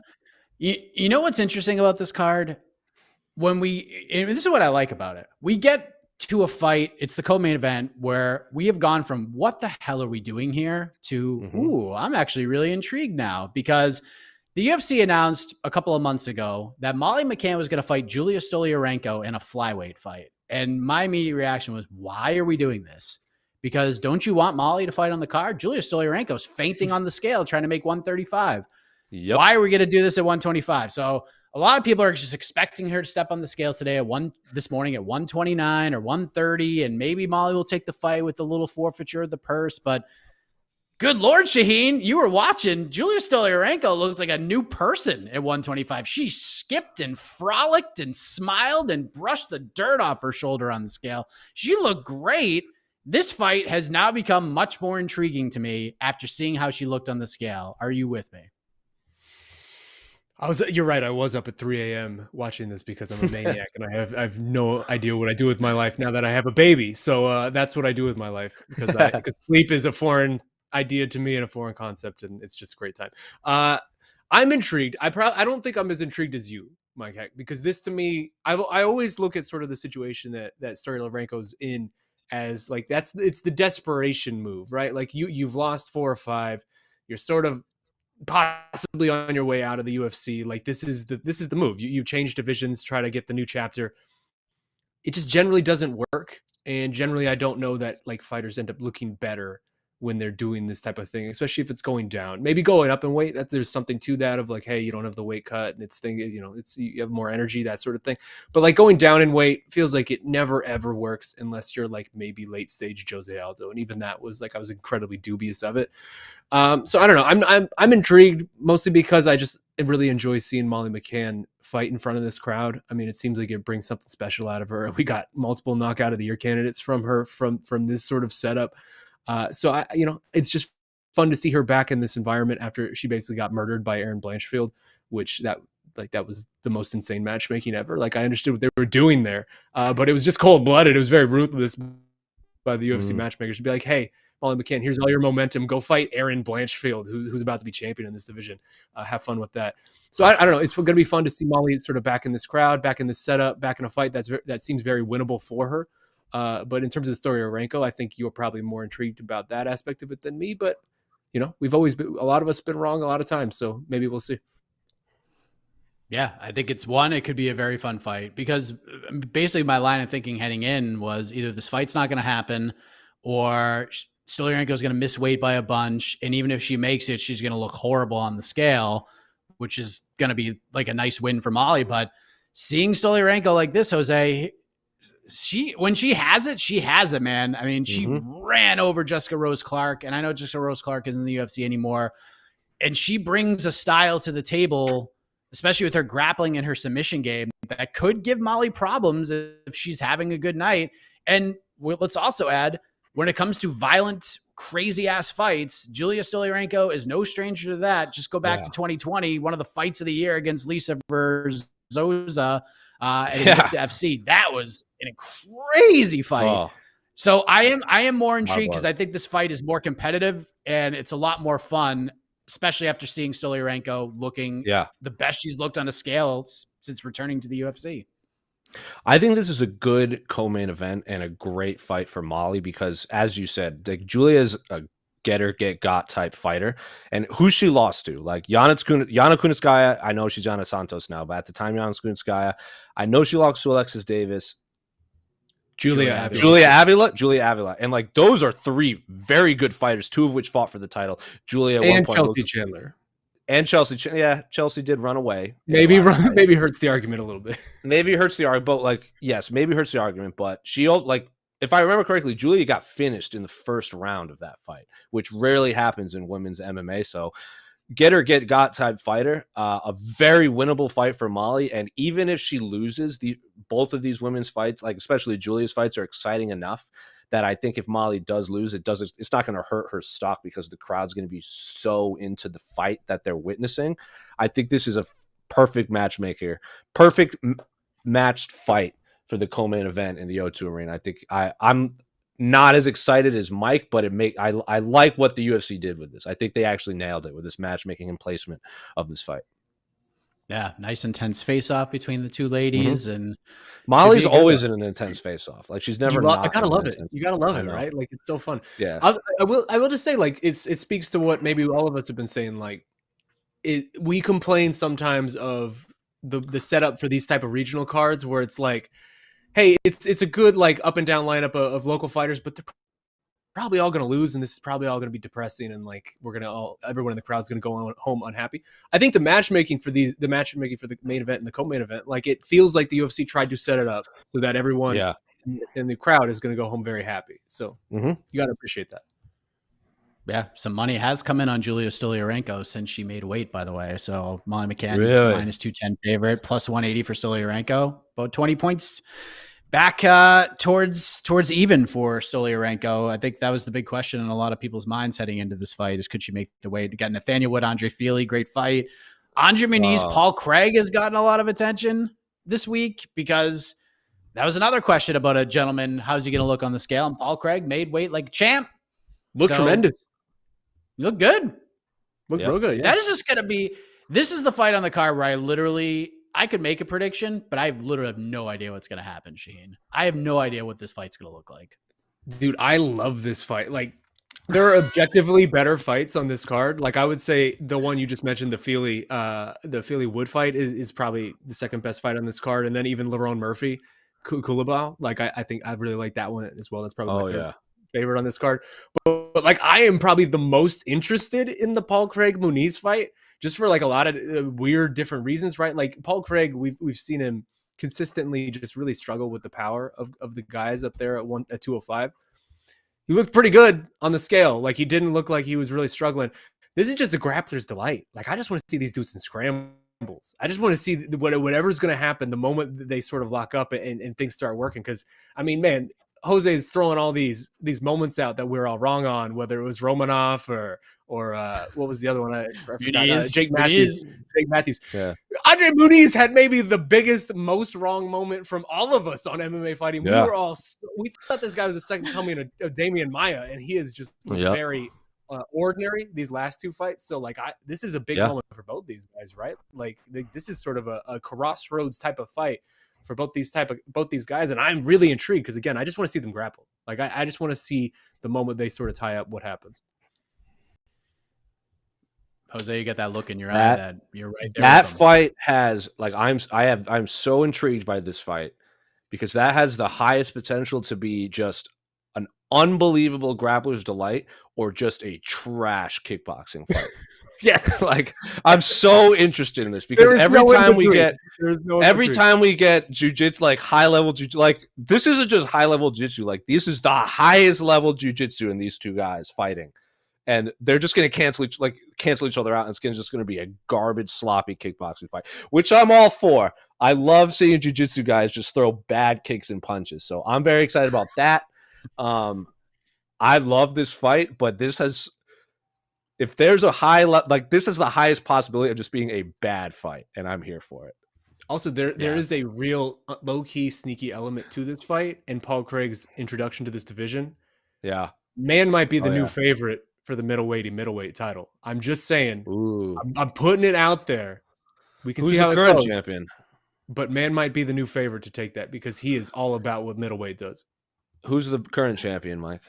You know what's interesting about this card? This is what I like about it. We get to a fight. It's the co-main event where we have gone from what the hell are we doing here to, ooh, I'm actually really intrigued now, because the UFC announced a couple of months ago that Molly McCann was going to fight Julia Stoliarenko in a flyweight fight. And my immediate reaction was, why are we doing this? Because don't you want Molly to fight on the card? Julia Stoliarenko's fainting on the scale, trying to make 135. Yep. Why are we going to do this at 125? So a lot of people are just expecting her to step on the scale today this morning at 129 or 130, and maybe Molly will take the fight with a little forfeiture of the purse. But good Lord, Shaheen, you were watching. Julia Stoliarenko looked like a new person at 125. She skipped and frolicked and smiled and brushed the dirt off her shoulder on the scale. She looked great. This fight has now become much more intriguing to me after seeing how she looked on the scale. Are you with me? You're right. I was up at 3 a.m. watching this because I'm a maniac and I have no idea what I do with my life now that I have a baby. So that's what I do with my life, because sleep is a foreign idea to me and a foreign concept, and it's just a great time. I'm intrigued. I don't think I'm as intrigued as you, Mike Heck, because this to me, I always look at sort of the situation that Stoliarenko's in as like it's the desperation move, right? Like you've lost 4 or 5, you're sort of possibly on your way out of the UFC. Like this is the move. You change divisions, try to get the new chapter. It just generally doesn't work, and generally I don't know that like fighters end up looking better when they're doing this type of thing, especially if it's going down. Maybe going up in weight, that there's something to that of like, hey, you don't have the weight cut and you have more energy, that sort of thing. But like going down in weight feels like it never ever works unless you're like maybe late stage Jose Aldo, and even that was like I was incredibly dubious of it. So I don't know. I'm intrigued mostly because I just really enjoy seeing Molly McCann fight in front of this crowd. I mean, it seems like it brings something special out of her. We got multiple knockout of the year candidates from her from this sort of setup. So it's just fun to see her back in this environment after she basically got murdered by Erin Blanchfield, which that like that was the most insane matchmaking ever. Like I understood what they were doing there, but it was just cold blooded. It was very ruthless by the UFC matchmakers to be like, hey, Molly McCann, here's all your momentum. Go fight Aaron Blanchfield, who's about to be champion in this division. Have fun with that. So I don't know. It's going to be fun to see Molly sort of back in this crowd, back in this setup, back in a fight that seems very winnable for her. But in terms of the story of Renko, I think you're probably more intrigued about that aspect of it than me. But you know, we've always been, a lot of us been wrong a lot of times, so maybe we'll see. Yeah, I think it could be a very fun fight because basically my line of thinking heading in was either this fight's not going to happen or Stoliarenko is going to miss weight by a bunch. And even if she makes it, she's going to look horrible on the scale, which is going to be like a nice win for Molly. But seeing Stoliarenko like this, Jose, when she has it, man. I mean, she ran over Jessica Rose Clark, and I know Jessica Rose Clark isn't in the UFC anymore. And she brings a style to the table, especially with her grappling and her submission game, that could give Molly problems if she's having a good night. And let's also add, when it comes to violent, crazy-ass fights, Julia Stoliarenko is no stranger to that. Just go back to 2020, one of the fights of the year against Lisa Verzosa at Invicta FC. That was a crazy fight. Oh. So I am more intrigued because I think this fight is more competitive and it's a lot more fun, especially after seeing Stoliarenko looking the best she's looked on a scale since returning to the UFC. I think this is a good co-main event and a great fight for Molly because, as you said, like Julia's a get-got type fighter. And who she lost to? Like Yana Kunitskaya, I know she's Yana Santos now, but at the time, Yana Kunitskaya, I know she lost to Alexis Davis. Julia Avila. And like those are three very good fighters, two of which fought for the title. Julia and Chelsea Chandler. And Chelsea did run away. Maybe hurts the argument a little bit. Maybe hurts the argument, but like, yes, maybe hurts the argument. But she, like, if I remember correctly, Julia got finished in the first round of that fight, which rarely happens in women's MMA. So get-got type fighter, a very winnable fight for Molly. And even if she loses, both of these women's fights, like especially Julia's fights, are exciting enough that I think if Molly does lose, it's not going to hurt her stock because the crowd's going to be so into the fight that they're witnessing. I think this is a perfect matched fight for the co-main event in the O2 Arena. I think I'm not as excited as Mike, but I like what the UFC did with this. I think they actually nailed it with this matchmaking and placement of this fight. Yeah, nice intense face-off between the two ladies, and Molly's always in an intense face-off. Like she's never. I gotta love it. You gotta love it, right? Like it's so fun. Yeah. I will just say, like it speaks to what maybe all of us have been saying. Like we complain sometimes of the setup for these type of regional cards where it's like, hey, it's a good like up and down lineup of local fighters, but they're probably all going to lose, and this is probably all going to be depressing, and like everyone in the crowd's going to go home unhappy. I think the matchmaking for the main event and the co-main event, like it feels like the UFC tried to set it up so that everyone in the crowd is going to go home very happy. So you got to appreciate that. Yeah, some money has come in on Julia Stoliarenko since she made weight, by the way. So Molly McCann minus 210 favorite, plus 180 for Stoliarenko, about 20 points back towards even for Stoliarenko. I think that was the big question in a lot of people's minds heading into this fight is could she make the weight? Got Nathaniel Wood, Andre Feely, great fight. Andre Muniz, Paul Craig has gotten a lot of attention this week because that was another question about a gentleman. How's he going to look on the scale? And Paul Craig made weight like a champ. Looked tremendous. Look good. Looked real good. Yeah. That is just going to be, this is the fight on the card where I could make a prediction, but I literally have no idea what's going to happen, Shaheen. I have no idea what this fight's going to look like. Dude, I love this fight. Like, there are objectively better fights on this card. Like, I would say the one you just mentioned, the Feely Wood fight is probably the second best fight on this card. And then even LaRon Murphy, Kulabau. Like, I think I really like that one as well. That's probably my third favorite on this card. But like, I am probably the most interested in the Paul Craig Muniz fight. Just for like a lot of weird different reasons, right? Like Paul Craig, we've seen him consistently just really struggle with the power of the guys up there at 205. He looked pretty good on the scale. Like he didn't look like he was really struggling. This is just a grappler's delight. Like I just want to see these dudes in scrambles. I just want to see whatever's going to happen the moment that they sort of lock up and things start working. Because I mean, man, Jose's throwing all these moments out that we're all wrong on, whether it was Romanov or what was the other one? I forgot. Muniz. Jake Matthews. Jake Matthews. Yeah. Andre Muniz had maybe the biggest, most wrong moment from all of us on MMA Fighting. Yeah. We thought this guy was the second coming of Damian Maia, and he is just very ordinary these last two fights. So like, this is a big moment for both these guys, right? Like this is sort of a crossroads type of fight for both these guys, and I'm really intrigued because again, I just want to see them grapple. Like I just want to see the moment they sort of tie up what happens. Jose, you get that look in your eye that you're right there. That fight has I'm so intrigued by this fight because that has the highest potential to be just an unbelievable grappler's delight or just a trash kickboxing fight. Yes, like I'm so interested in this because every time we get jiu-jitsu, like high level jiu-jitsu, like this isn't just high level jiu-jitsu, like this is the highest level jiu-jitsu in these two guys fighting. And they're just going to cancel each other out. And it's just going to be a garbage, sloppy kickboxing fight, which I'm all for. I love seeing jiu-jitsu guys just throw bad kicks and punches. So I'm very excited about that. I love this fight, but this has, if there's a this is the highest possibility of just being a bad fight, and I'm here for it. Also, there is a real low-key, sneaky element to this fight, and Paul Craig's introduction to this division. Yeah. Man might be the new favorite for the middleweight title. I'm just saying. I'm putting it out there. We can see how the current champion. But Man might be the new favorite to take that because he is all about what middleweight does. Who's the current champion, Mike?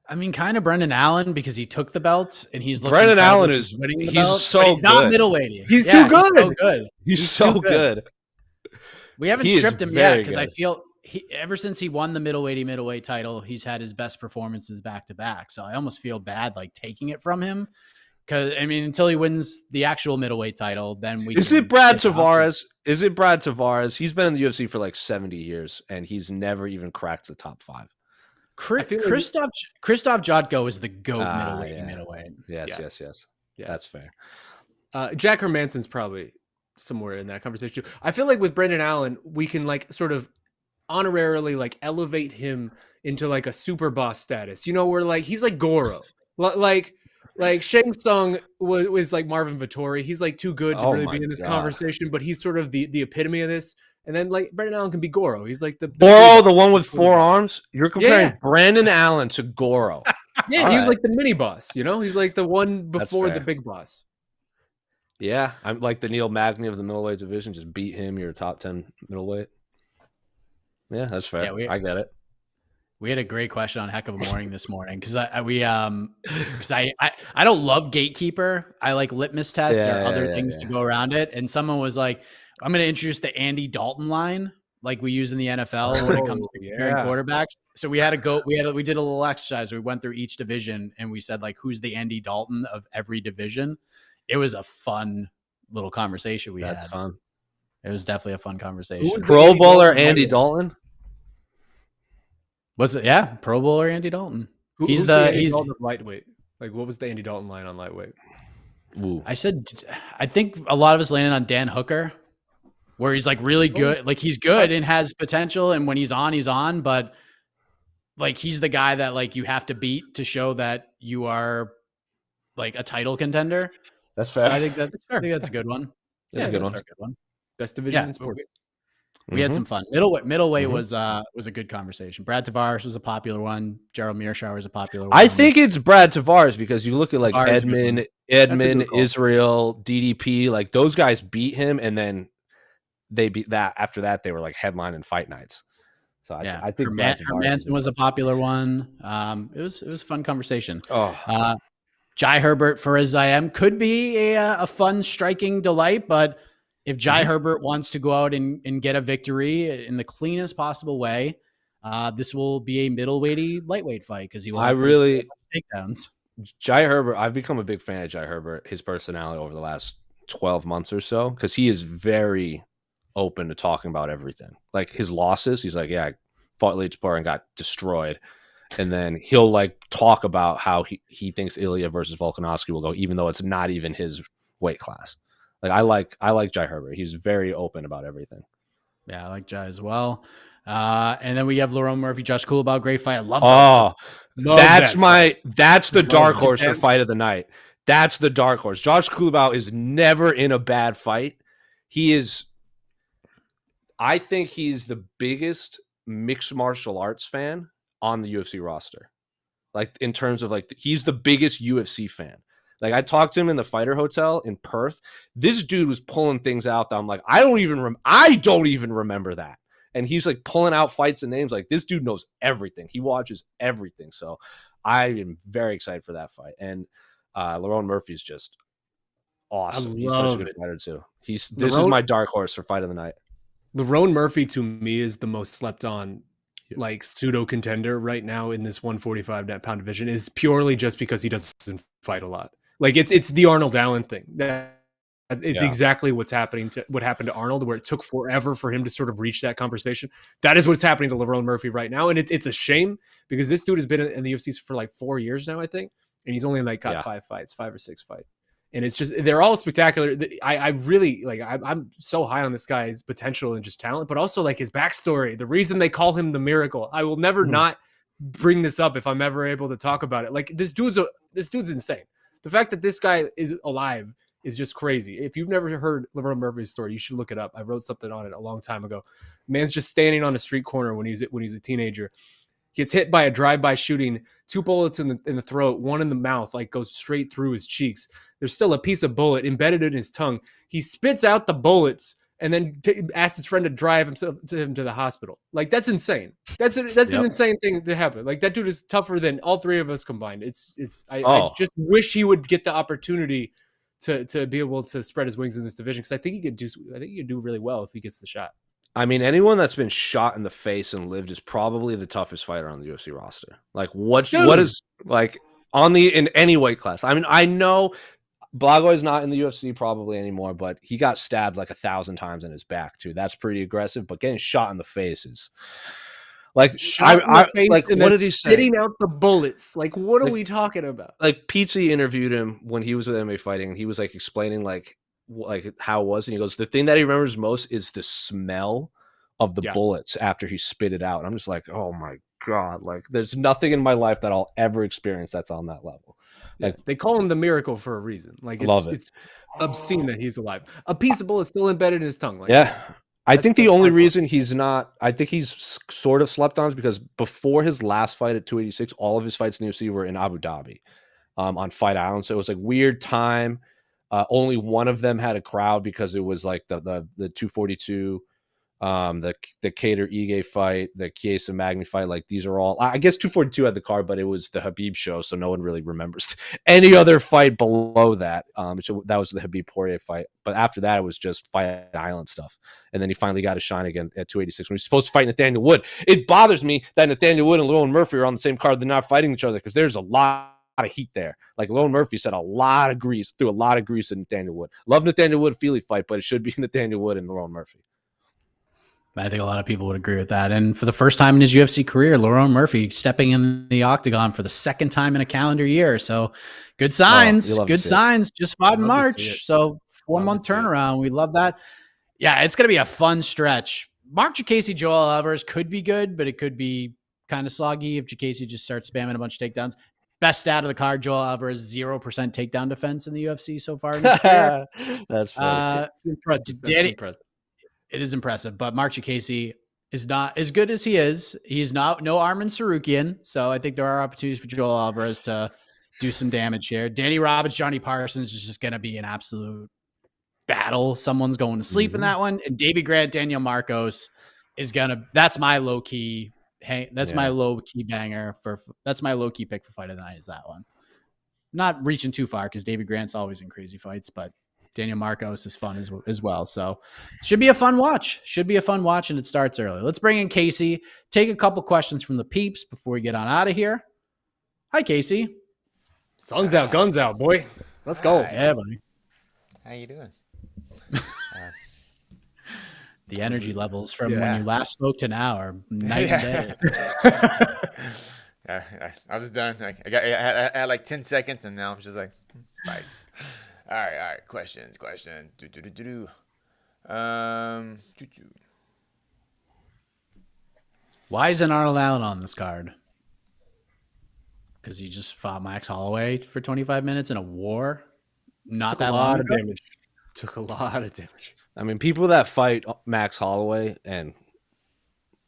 I mean, kind of Brendan Allen because he took the belt and he's looking. Brendan Allen is winning the he's belt, so but he's good. not middleweight. He's too good. He's so good. He's so good. We haven't stripped him yet because I feel ever since he won the middleweight title, he's had his best performances back to back. So I almost feel bad like taking it from him because I mean, until he wins the actual middleweight title, then we. Is it Brad Tavares? Is it Brad Tavares? He's been in the UFC for like 70 years and he's never even cracked the top 5. Krzysztof Jotko is the GOAT middleweight. Yes. That's fair. Jack Hermansson's probably somewhere in that conversation. I feel like with Brendan Allen, we can like sort of honorarily like elevate him into like a super boss status, where like he's like Goro, like Shang Tsung was like Marvin Vettori. He's like too good to really be in this conversation, but he's sort of the epitome of this. And then like Brendan Allen can be Goro. He's like the one with 4 arms. You're comparing Brandon Allen to Goro. Yeah, he was like the mini boss. He's like the one before the big boss. Yeah, I'm like the Neil Magny of the middleweight division. Just beat him. You're a top 10 middleweight. Yeah, that's fair. I get it. We had a great question on Heck of a Morning this morning because I don't love Gatekeeper. I like litmus test or other things to go around it. And someone was like, I'm going to introduce the Andy Dalton line like we use in the NFL when it comes to comparing quarterbacks. So we did a little exercise. We went through each division and we said like, who's the Andy Dalton of every division? It was a fun little conversation we had. That's fun. It was definitely a fun conversation. Pro Bowler Andy Dalton? What's it? Yeah, Pro Bowler Andy Dalton. He's Dalton of lightweight. Like, what was the Andy Dalton line on lightweight? Ooh. I think a lot of us landed on Dan Hooker, where he's like really good. Like he's good and has potential, and when he's on. But like he's the guy that like you have to beat to show that you are like a title contender. That's fair. So I think that's a good one. That's a good one. Best division in sport. We had some fun. Middleweight was a good conversation. Brad Tavares was a popular one. Gerald Mearshauer was a popular one. I think it's Brad Tavares because you look at like Edmund, Israel, DDP, like those guys beat him, and then they beat that. After that, they were like headlining fight nights. So I think Hermanson was a popular one. It was a fun conversation. Jai Herbert for as I am could be a fun striking delight, but if Jai Herbert wants to go out and get a victory in the cleanest possible way, this will be a lightweight fight because he will have takedowns. Jai Herbert, I've become a big fan of Jai Herbert, his personality over the last 12 months or so, because he is very open to talking about everything. Like his losses, he's like, I fought Leachbar and got destroyed. And then he'll like talk about how he thinks Ilya versus Volkanovski will go, even though it's not even his weight class. Like I like Jai Herbert. He's very open about everything. Yeah, I like Jai as well. And then we have LaRon Murphy, Josh Coolbaugh, great fight. I love that. Oh, Love that's the dark that. horse for fight of the night. That's the dark horse. Josh Coolbaugh is never in a bad fight. I think he's the biggest mixed martial arts fan on the UFC roster. Like in terms of like, he's the biggest UFC fan. Like I talked to him in the Fighter Hotel in Perth. This dude was pulling things out that I'm like, I don't even remember that. And he's like pulling out fights and names. Like this dude knows everything. He watches everything. So I am very excited for that fight. And LaRon Murphy is just awesome. He's such a good fighter too. This is my dark horse for fight of the night. LaRon Murphy to me is the most slept on like pseudo contender right now in this 145 net pound division, is purely just because he doesn't fight a lot. Like it's the Arnold Allen thing. It's exactly what happened to Arnold, where it took forever for him to sort of reach that conversation. That is what's happening to LaRon Murphy right now. And it's a shame because this dude has been in the UFC for like 4 years now, I think. And he's only like got 5 or 6 fights. And it's just, they're all spectacular. I really like, I'm so high on this guy's potential and just talent, but also like his backstory, the reason they call him the Miracle. I will never not bring this up if I'm ever able to talk about it. Like this dude's insane. The fact that this guy is alive is just crazy. If you've never heard LaRon Murphy's story, you should look it up. I wrote something on it a long time ago. Man's just standing on a street corner when he's a teenager. Gets hit by a drive-by shooting, 2 bullets in the throat, 1 in the mouth, like goes straight through his cheeks. There's still a piece of bullet embedded in his tongue. He spits out the bullets and then asks his friend to drive him to the hospital. Like that's insane. That's an insane thing to happen. Like that dude is tougher than all 3 of us combined. I just wish he would get the opportunity to be able to spread his wings in this division, because I think he could do really well if he gets the shot. I mean, anyone that's been shot in the face and lived is probably the toughest fighter on the UFC roster. Like what is like in any weight class? I mean, I know Blagoy's not in the UFC probably anymore, but he got stabbed like 1,000 times in his back too. That's pretty aggressive, but getting shot in the face is like what did he say? Spitting out the bullets. Like what are we talking about? Like Pizzi interviewed him when he was with MMA Fighting, and he was like explaining like how it was, and he goes, the thing that he remembers most is the smell of the bullets after he spit it out. And I'm just like, oh my god, like there's nothing in my life that I'll ever experience that's on that level. Like they call him the Miracle for a reason. Like it's obscene that he's alive. A piece of bullet still embedded in his tongue. Like, I think the only reason he's sort of slept on is because before his last fight at 286, all of his fights in the UFC were in Abu Dhabi on Fight Island. So it was like weird time. Only one of them had a crowd because it was like the 242, the Cater Ige fight, the Chiesa Magny fight. Like these are all, I guess 242 had the card, but it was the Habib show, so no one really remembers any other fight below that. So that was the Habib Poirier fight, but after that it was just Fight Island stuff. And then he finally got a shine again at 286 when he's supposed to fight Nathaniel Wood. It bothers me that Nathaniel Wood and LaRon Murphy are on the same card. They're not fighting each other because there's a lot of heat there. Like LaRon Murphy threw a lot of grease in Nathaniel Wood. Love Nathaniel Wood Feely fight, but it should be Nathaniel Wood and LaRon Murphy. I think a lot of people would agree with that. And for the first time in his UFC career, LaRon Murphy stepping in the octagon for the second time in a calendar year. So good signs. Good signs. Just fought in March. So 4-month turnaround. We love that. Yeah, it's going to be a fun stretch. Mark Jacasey, Joel Alvarez could be good, but it could be kind of soggy if Jacasey just starts spamming a bunch of takedowns. Best stat of the card, Joel Alvarez, 0% takedown defense in the UFC so far in his career. That's funny. It's impressive. That's impressive. It is impressive, but Mark Jacasey is not as good as he is. He's no Arman Sarukian, so I think there are opportunities for Joel Alvarez to do some damage here. Danny Robbins, Johnny Parsons is just going to be an absolute battle. Someone's going to sleep in that one. And Davey Grant, Daniel Marcos is going to – that's my low-key my low-key banger. That's my low-key pick for fight of the night is that one. Not reaching too far because Davey Grant's always in crazy fights, but – Daniel Marcos is fun as well. So should be a fun watch. And it starts early. Let's bring in Casey. Take a couple questions from the peeps before we get on out of here. Hi, Casey. Sun's out, guns out, boy. Let's go. Yeah, buddy. How you doing? The energy levels from when you last spoke to now are night and day. I was done. I had like 10 seconds, and now I'm just like, fights. All right. Questions. Why isn't Arnold Allen on this card? Because he just fought Max Holloway for 25 minutes in a war not Took that a long lot of ago. damage. Took a lot of damage. I mean, people that fight Max Holloway and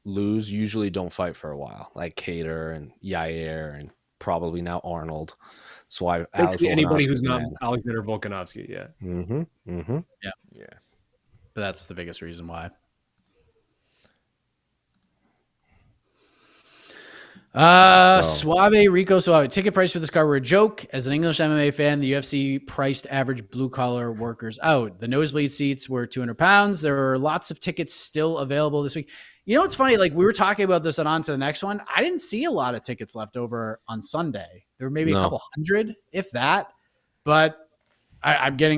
lose usually don't fight for a while, like Cater and Yair and probably now Arnold. That's why Basically anybody who's not man. Alexander Volkanovski. Yeah. Mm-hmm. Mm-hmm. Yeah. But that's the biggest reason why. Suave Rico Suave. Ticket price for this card were a joke. As an English MMA fan, the UFC priced average blue collar workers out. The nosebleed seats were £200. There were lots of tickets still available this week. You know what's funny? Like we were talking about this and on to the next one. I didn't see a lot of tickets left over on Sunday. There were maybe a couple hundred, if that. But I get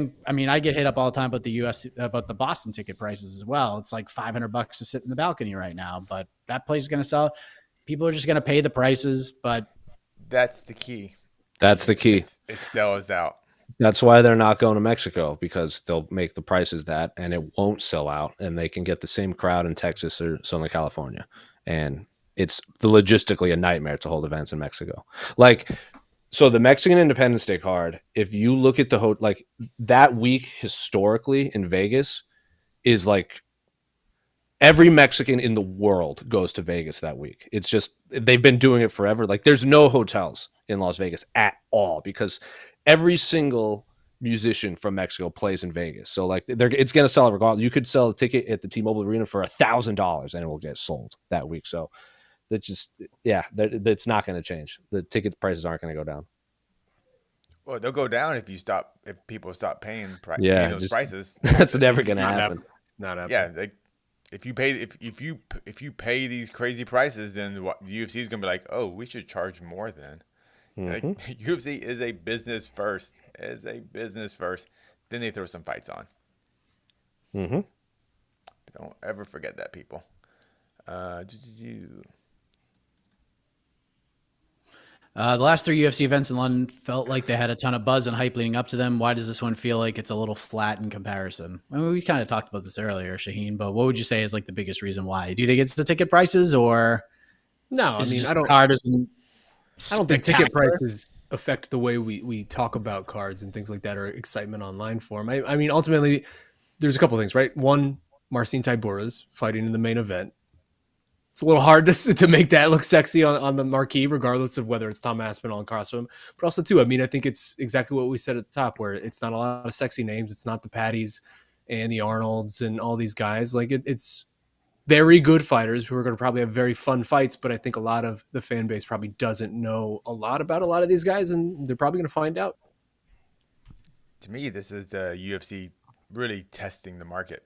hit up all the time about the Boston ticket prices as well. It's like $500 to sit in the balcony right now, but that place is going to sell. People are just going to pay the prices, but That's the key. That's the key. It sells out. That's why they're not going to Mexico, because they'll make the prices that, and it won't sell out, and they can get the same crowd in Texas or Southern California. And it's logistically a nightmare to hold events in Mexico. Like, so the Mexican Independence Day card, if you look at like that week historically in Vegas is like every Mexican in the world goes to Vegas that week. It's just, they've been doing it forever. Like there's no hotels in Las Vegas at all because every single musician from Mexico plays in Vegas. So like it's going to sell regardless. You could sell a ticket at the T-Mobile Arena for $1,000 and it will get sold that week. So that's just, that's not going to change. The ticket prices aren't going to go down. Well, they'll go down if people stop paying those prices. That's never going to happen. Not happening. Yeah, like if you pay these crazy prices, then the UFC is gonna be like, oh, we should charge more then. Mm-hmm. Like, UFC is a business first. Then they throw some fights on. Mm-hmm. Don't ever forget that, people. The last 3 UFC events in London felt like they had a ton of buzz and hype leading up to them. Why does this one feel like it's a little flat in comparison? I mean, we kind of talked about this earlier, Shaheen, but what would you say is like the biggest reason why? Do you think it's the ticket prices or? No, I mean, I don't think ticket prices affect the way we talk about cards and things like that or excitement online for them. I mean, ultimately, there's a couple of things, right? One, Marcin Tybura's fighting in the main event. It's a little hard to make that look sexy on the marquee, regardless of whether it's Tom Aspinall across from him. But also, too, I mean, I think it's exactly what we said at the top, where it's not a lot of sexy names. It's not the Patties and the Arnolds and all these guys. Like, it's very good fighters who are going to probably have very fun fights, but I think a lot of the fan base probably doesn't know a lot about a lot of these guys, and they're probably going to find out. To me, this is the UFC really testing the market.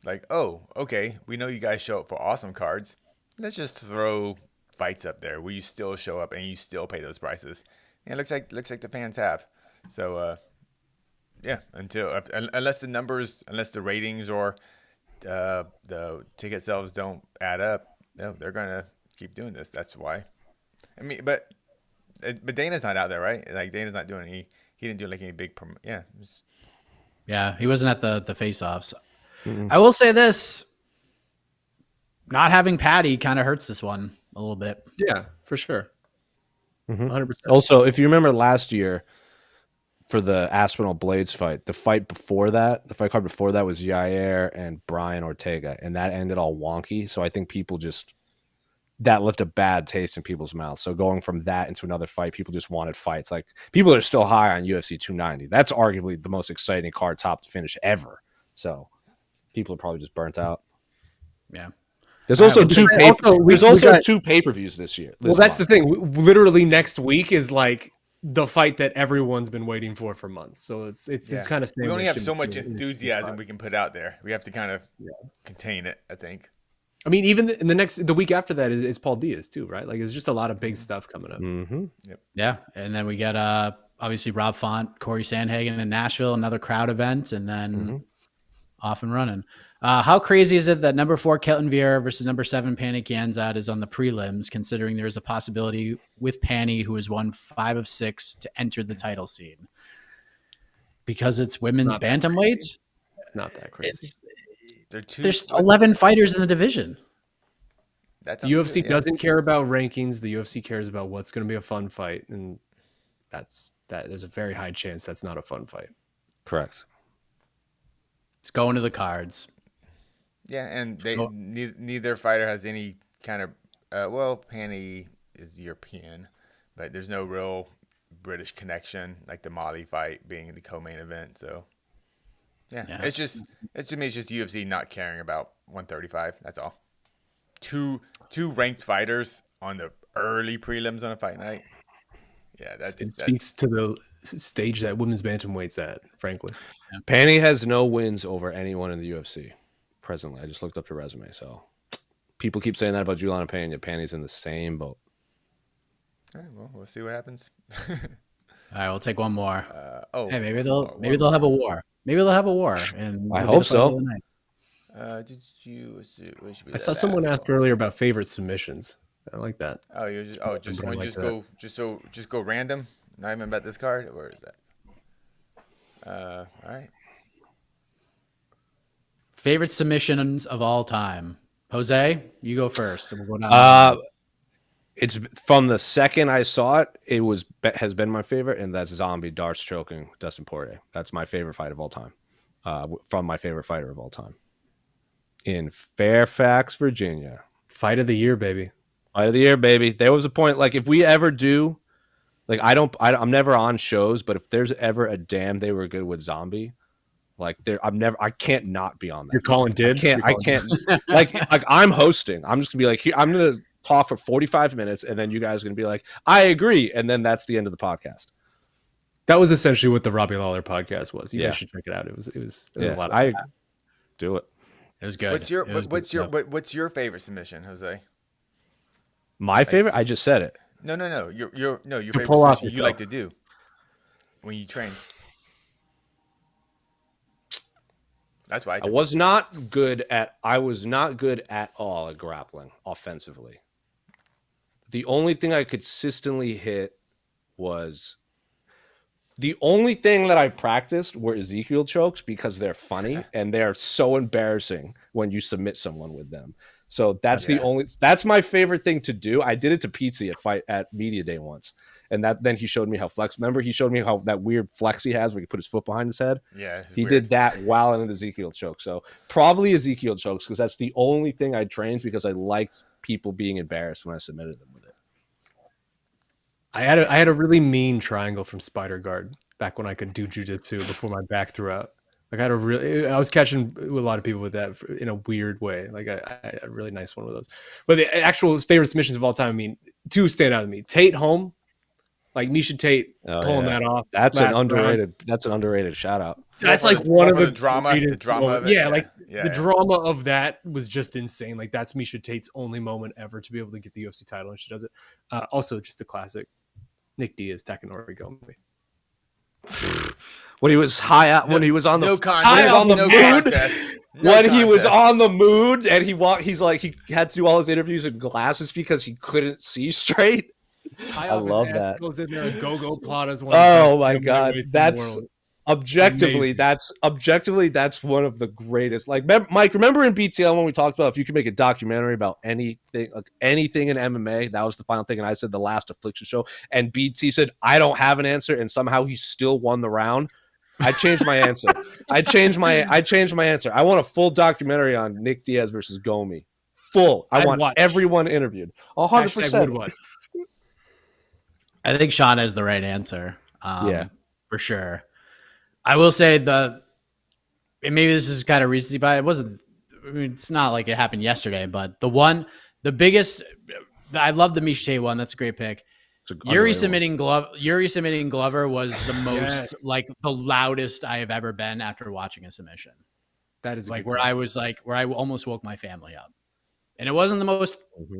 Like, oh, okay, we know you guys show up for awesome cards. Let's just throw fights up there where you still show up and you still pay those prices. And it looks like the fans have. So, unless the ratings or the ticket sales don't add up, no, they're gonna keep doing this. That's why. I mean, but Dana's not out there, right? Like Dana's not doing he didn't do like any big Yeah, he wasn't at the face-offs. Mm-hmm. I will say this. Not having Patty kind of hurts this one a little bit. Yeah, for sure. 100%. Also, if you remember last year for the Aspinall Blades fight, the fight card before that was Yair and Brian Ortega, and that ended all wonky. So I think people that left a bad taste in people's mouths. So going from that into another fight, people just wanted fights. Like people are still high on UFC 290. That's arguably the most exciting card top to finish ever. So people are probably just burnt out. Yeah. There's also two pay-per-views this year. Well, that's the thing. Literally next week is like the fight that everyone's been waiting for months. So it's kind of. We only have so much enthusiasm we can put out there. We have to kind of contain it, I think. I mean, even the week after that is Paul Diaz too, right? Like, it's just a lot of big stuff coming up. Mm-hmm. Yep. Yeah, and then we get obviously Rob Font, Corey Sandhagen in Nashville, another crowd event, and then off and running. How crazy is it that number 4 Kelton Vieira versus number 7 Pani Kianzad is on the prelims, considering there is a possibility with Pani, who has won 5 of 6, to enter the title scene? Because it's women's bantamweight? It's not that crazy. There's 11 fighters in the division. That The sounds UFC good, yeah. doesn't care about rankings. The UFC cares about what's going to be a fun fight, and there's a very high chance that's not a fun fight. Correct. It's going to the cards. Yeah, and neither fighter has any kind of well, Panny is European, but there's no real British connection like the Mali fight being the co-main event. So yeah. It's to me it's just UFC not caring about 135. That's all. Two ranked fighters on the early prelims on a fight night. Yeah, It speaks to the stage that women's bantamweight's at, frankly. Panny has no wins over anyone in the UFC presently. I just looked up her resume. So people keep saying that about Juliana Pena. Panny's in the same boat. All right, well, we'll see what happens. All right, we'll take one more. Hey, maybe they'll have a war. Maybe they'll have a war. And I hope so. Did you? I saw someone ask earlier about favorite submissions. I like that. Oh, you just go random. Not even about this card. Where is that? All right. Favorite submissions of all time. Jose, you go first. And we'll go down. It's from the second I saw it. It has been my favorite, and that's Zombie Darce choking Dustin Poirier. That's my favorite fight of all time. From my favorite fighter of all time. In Fairfax, Virginia. Fight of the year, baby. Fight of the year, baby. There was a point, like, if we ever do, like, I'm never on shows, but if there's ever a damn they were good with Zombie, like, I can't not be on that. You're calling dibs? I can't like I'm hosting. I'm just gonna be like, here, I'm gonna talk for 45 minutes, and then you guys are gonna be like, I agree, and then that's the end of the podcast. That was essentially what the Robbie Lawler podcast was. You guys should check it out. It was a lot of fun. Do it. It was good. What's your favorite submission, Jose? My favorite? I just said it. No. Your favorite submission you like to do when you train. That's why I was not good at all at grappling offensively. The only thing I consistently hit was the only thing that I practiced were Ezekiel chokes because they're funny and they're so embarrassing when you submit someone with them. So that's my favorite thing to do. I did it to Pizzi at Media Day once. And then he showed me how remember he showed me how that weird flex he has where he put his foot behind his head. Yeah. He did that while in an Ezekiel choke. So probably Ezekiel chokes because that's the only thing I trained because I liked people being embarrassed when I submitted them with it. I had a really mean triangle from Spider Guard back when I could do jiu-jitsu before my back threw out. Like I was catching a lot of people with that in a weird way. Like I had a really nice one of those. But the actual favorite submissions of all time, I mean, two stand out to me. Tate home, like Miocic Tate pulling that off. That's an underrated. That's an underrated shout out. That's like one of the drama. The drama of it. The drama of that was just insane. Like that's Miocic Tate's only moment ever to be able to get the UFC title, and she does it. Also, just a classic. Nick Diaz, Takanori Gomi. When he was high out, when he was on the mood, when he was on the mood, and he's like he had to do all his interviews in glasses because he couldn't see straight. I love that. Goes in there and go Plata's one. Oh my god, that's objectively that's one of the greatest. Like Mike, remember in BTL when we talked about if you could make a documentary about anything, like anything in MMA, that was the final thing, and I said the last Affliction show, and BT said I don't have an answer, and somehow he still won the round. I changed my answer. I changed my answer. I want a full documentary on Nick Diaz versus Gomi. Full. I want everyone interviewed. 100%. I think Sean has the right answer. For sure. I will say and maybe this is kind of recency bias. It wasn't. I mean, it's not like it happened yesterday, but the biggest. I love the Miocic Tate one. That's a great pick. Yuri submitting Glover was the most like the loudest I have ever been after watching a submission. That is like where I almost woke my family up, and it wasn't the most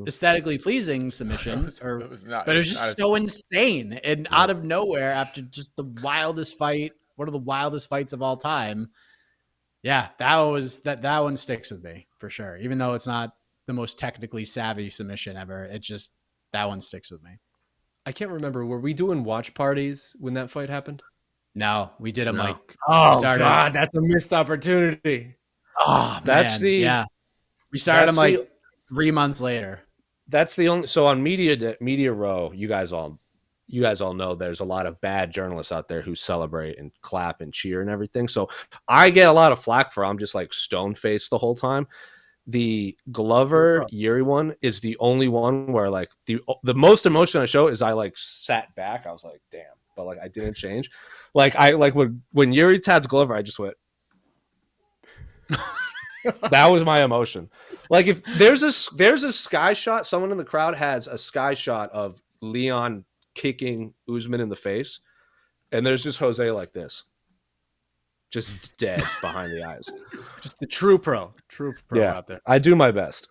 aesthetically pleasing submission, but it was just so insane and out of nowhere after just the wildest fight. One of the wildest fights of all time. Yeah, that one sticks with me for sure. Even though it's not the most technically savvy submission ever, that one sticks with me. I can't remember. Were we doing watch parties when that fight happened? No, we did them God, that's a missed opportunity. Oh, we started them like 3 months later. That's the only. So on Media Row, you guys all know there's a lot of bad journalists out there who celebrate and clap and cheer and everything. So I get a lot of flack for I'm just like stone faced the whole time. The Glover Yuri one is the only one where like the most emotion I show is I like sat back. I was like, damn, but like I didn't change. Like I like when Yuri tapped Glover, I just went. That was my emotion. Like if there's a sky shot, someone in the crowd has a sky shot of Leon kicking Usman in the face, and there's just Jose like this, just dead behind the eyes. Just the true pro out there. I do my best.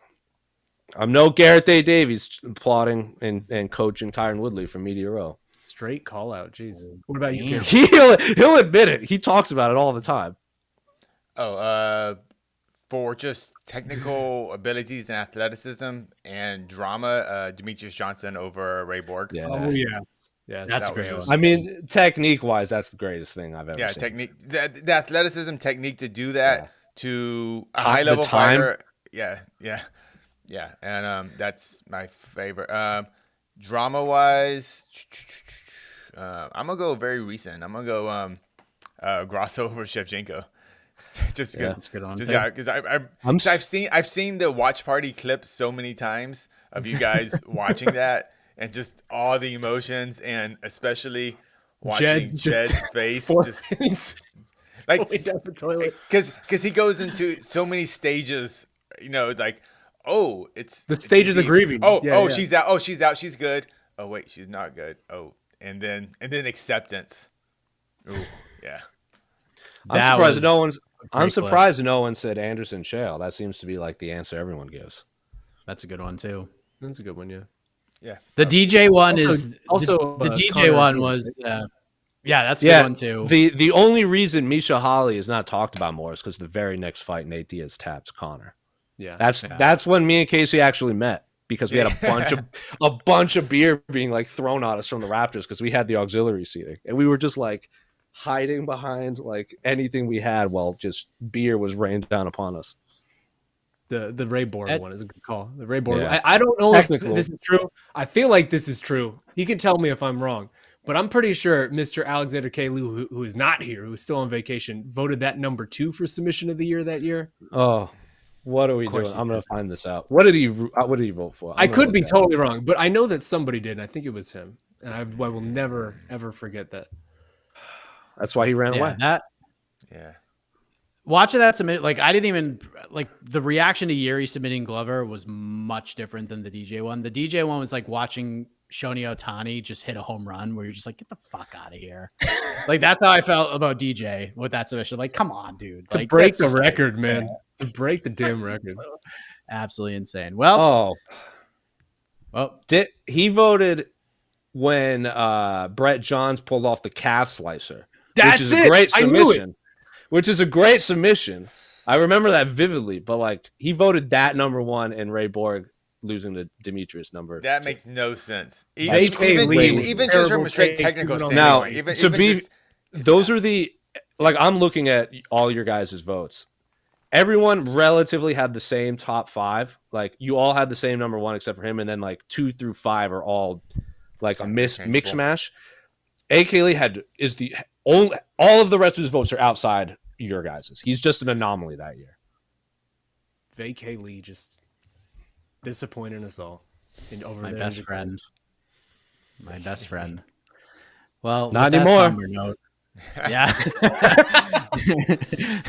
I'm no Garrett A. Davies applauding and coaching Tyron Woodley from Media Row. Straight call out. Jeez. What about you? He'll admit it. He talks about it all the time. For just technical abilities and athleticism and drama, Demetrius Johnson over Ray Borg. Yeah. Oh yes. Yes, That's a great one. I mean, technique-wise, that's the greatest thing I've ever seen. Technique. The athleticism, technique to do that to a The high-level time. fighter. Yeah. And that's my favorite. Drama-wise, I'm going to go very recent. I'm going to go Grasso over Shevchenko. Just because, That's a good one. because I've seen the watch party clips so many times of you guys watching that and just all the emotions and especially watching Jed's face just like down the toilet because he goes into so many stages, like it's the stages of grieving. She's out. She's out. She's good. Oh wait, she's not good. Oh, and then acceptance. Ooh, yeah. I'm surprised no one said Anderson Shale. That seems to be like the answer everyone gives. That's a good one too. That's a good one. Yeah. The DJ one also the DJ one was that's a good one too. The only reason Misha Hawley is not talked about more is because the very next fight Nate Diaz taps Connor. Yeah, that's when me and Casey actually met because we had a bunch of beer being like thrown at us from the Raptors because we had the auxiliary seating and we were just like hiding behind like anything we had while just beer was rained down upon us. The Ray Borg one is a good call. The Ray Borg. Yeah. I don't know if this is true. I feel like this is true. He can tell me if I'm wrong, but I'm pretty sure Mr. Alexander K. Liu, who is not here, who is still on vacation, voted that number 2 for submission of the year that year. Oh, what are we doing? I'm going to find this out. What did he vote for? I could be totally wrong, but I know that somebody did. And I think it was him, and I will never ever forget that. That's why he ran away. Watching that submit, like I didn't even like the reaction to Yuri submitting Glover was much different than the DJ one. The DJ one was like watching Shoni Otani just hit a home run where you're just like, get the fuck out of here. Like that's how I felt about DJ with that submission. Like, come on, dude. To like, break the record, man. To break the damn record. So absolutely insane. Well, he voted when Brett Johns pulled off the calf slicer. That's which is a great submission. Which is a great submission. I remember that vividly, but like he voted that number 1 and Ray Borg losing to Demetrius number. That 2. makes no sense. Even just from a straight technical standpoint. Those are the like I'm looking at all your guys' votes. Everyone relatively had the same top 5. Like you all had the same number 1 except for him, and then like 2 through 5 are all like a mix mash. AK Lee all of the rest of his votes are outside your guys's. He's just an anomaly that year. VK Lee just disappointing us all. My best friend. Well, not anymore. Note, yeah.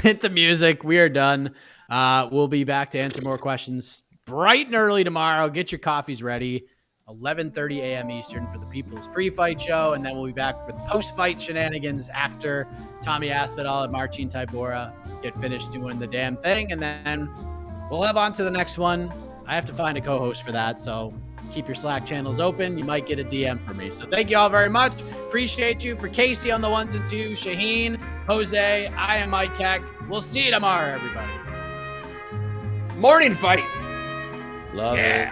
Hit the music. We are done. We'll be back to answer more questions bright and early tomorrow. Get your coffees ready. 11:30 a.m. Eastern for the People's Pre-Fight Show, and then we'll be back for the post-fight shenanigans after Tommy Aspinall and Marcin Tybura get finished doing the damn thing, and then we'll have on to the next one. I have to find a co-host for that, so keep your Slack channels open. You might get a DM from me. So thank you all very much. Appreciate you. For Casey on the 1s and 2s, Shaheen, Jose, I am Mike Keck. We'll see you tomorrow, everybody. Morning fight. Love it.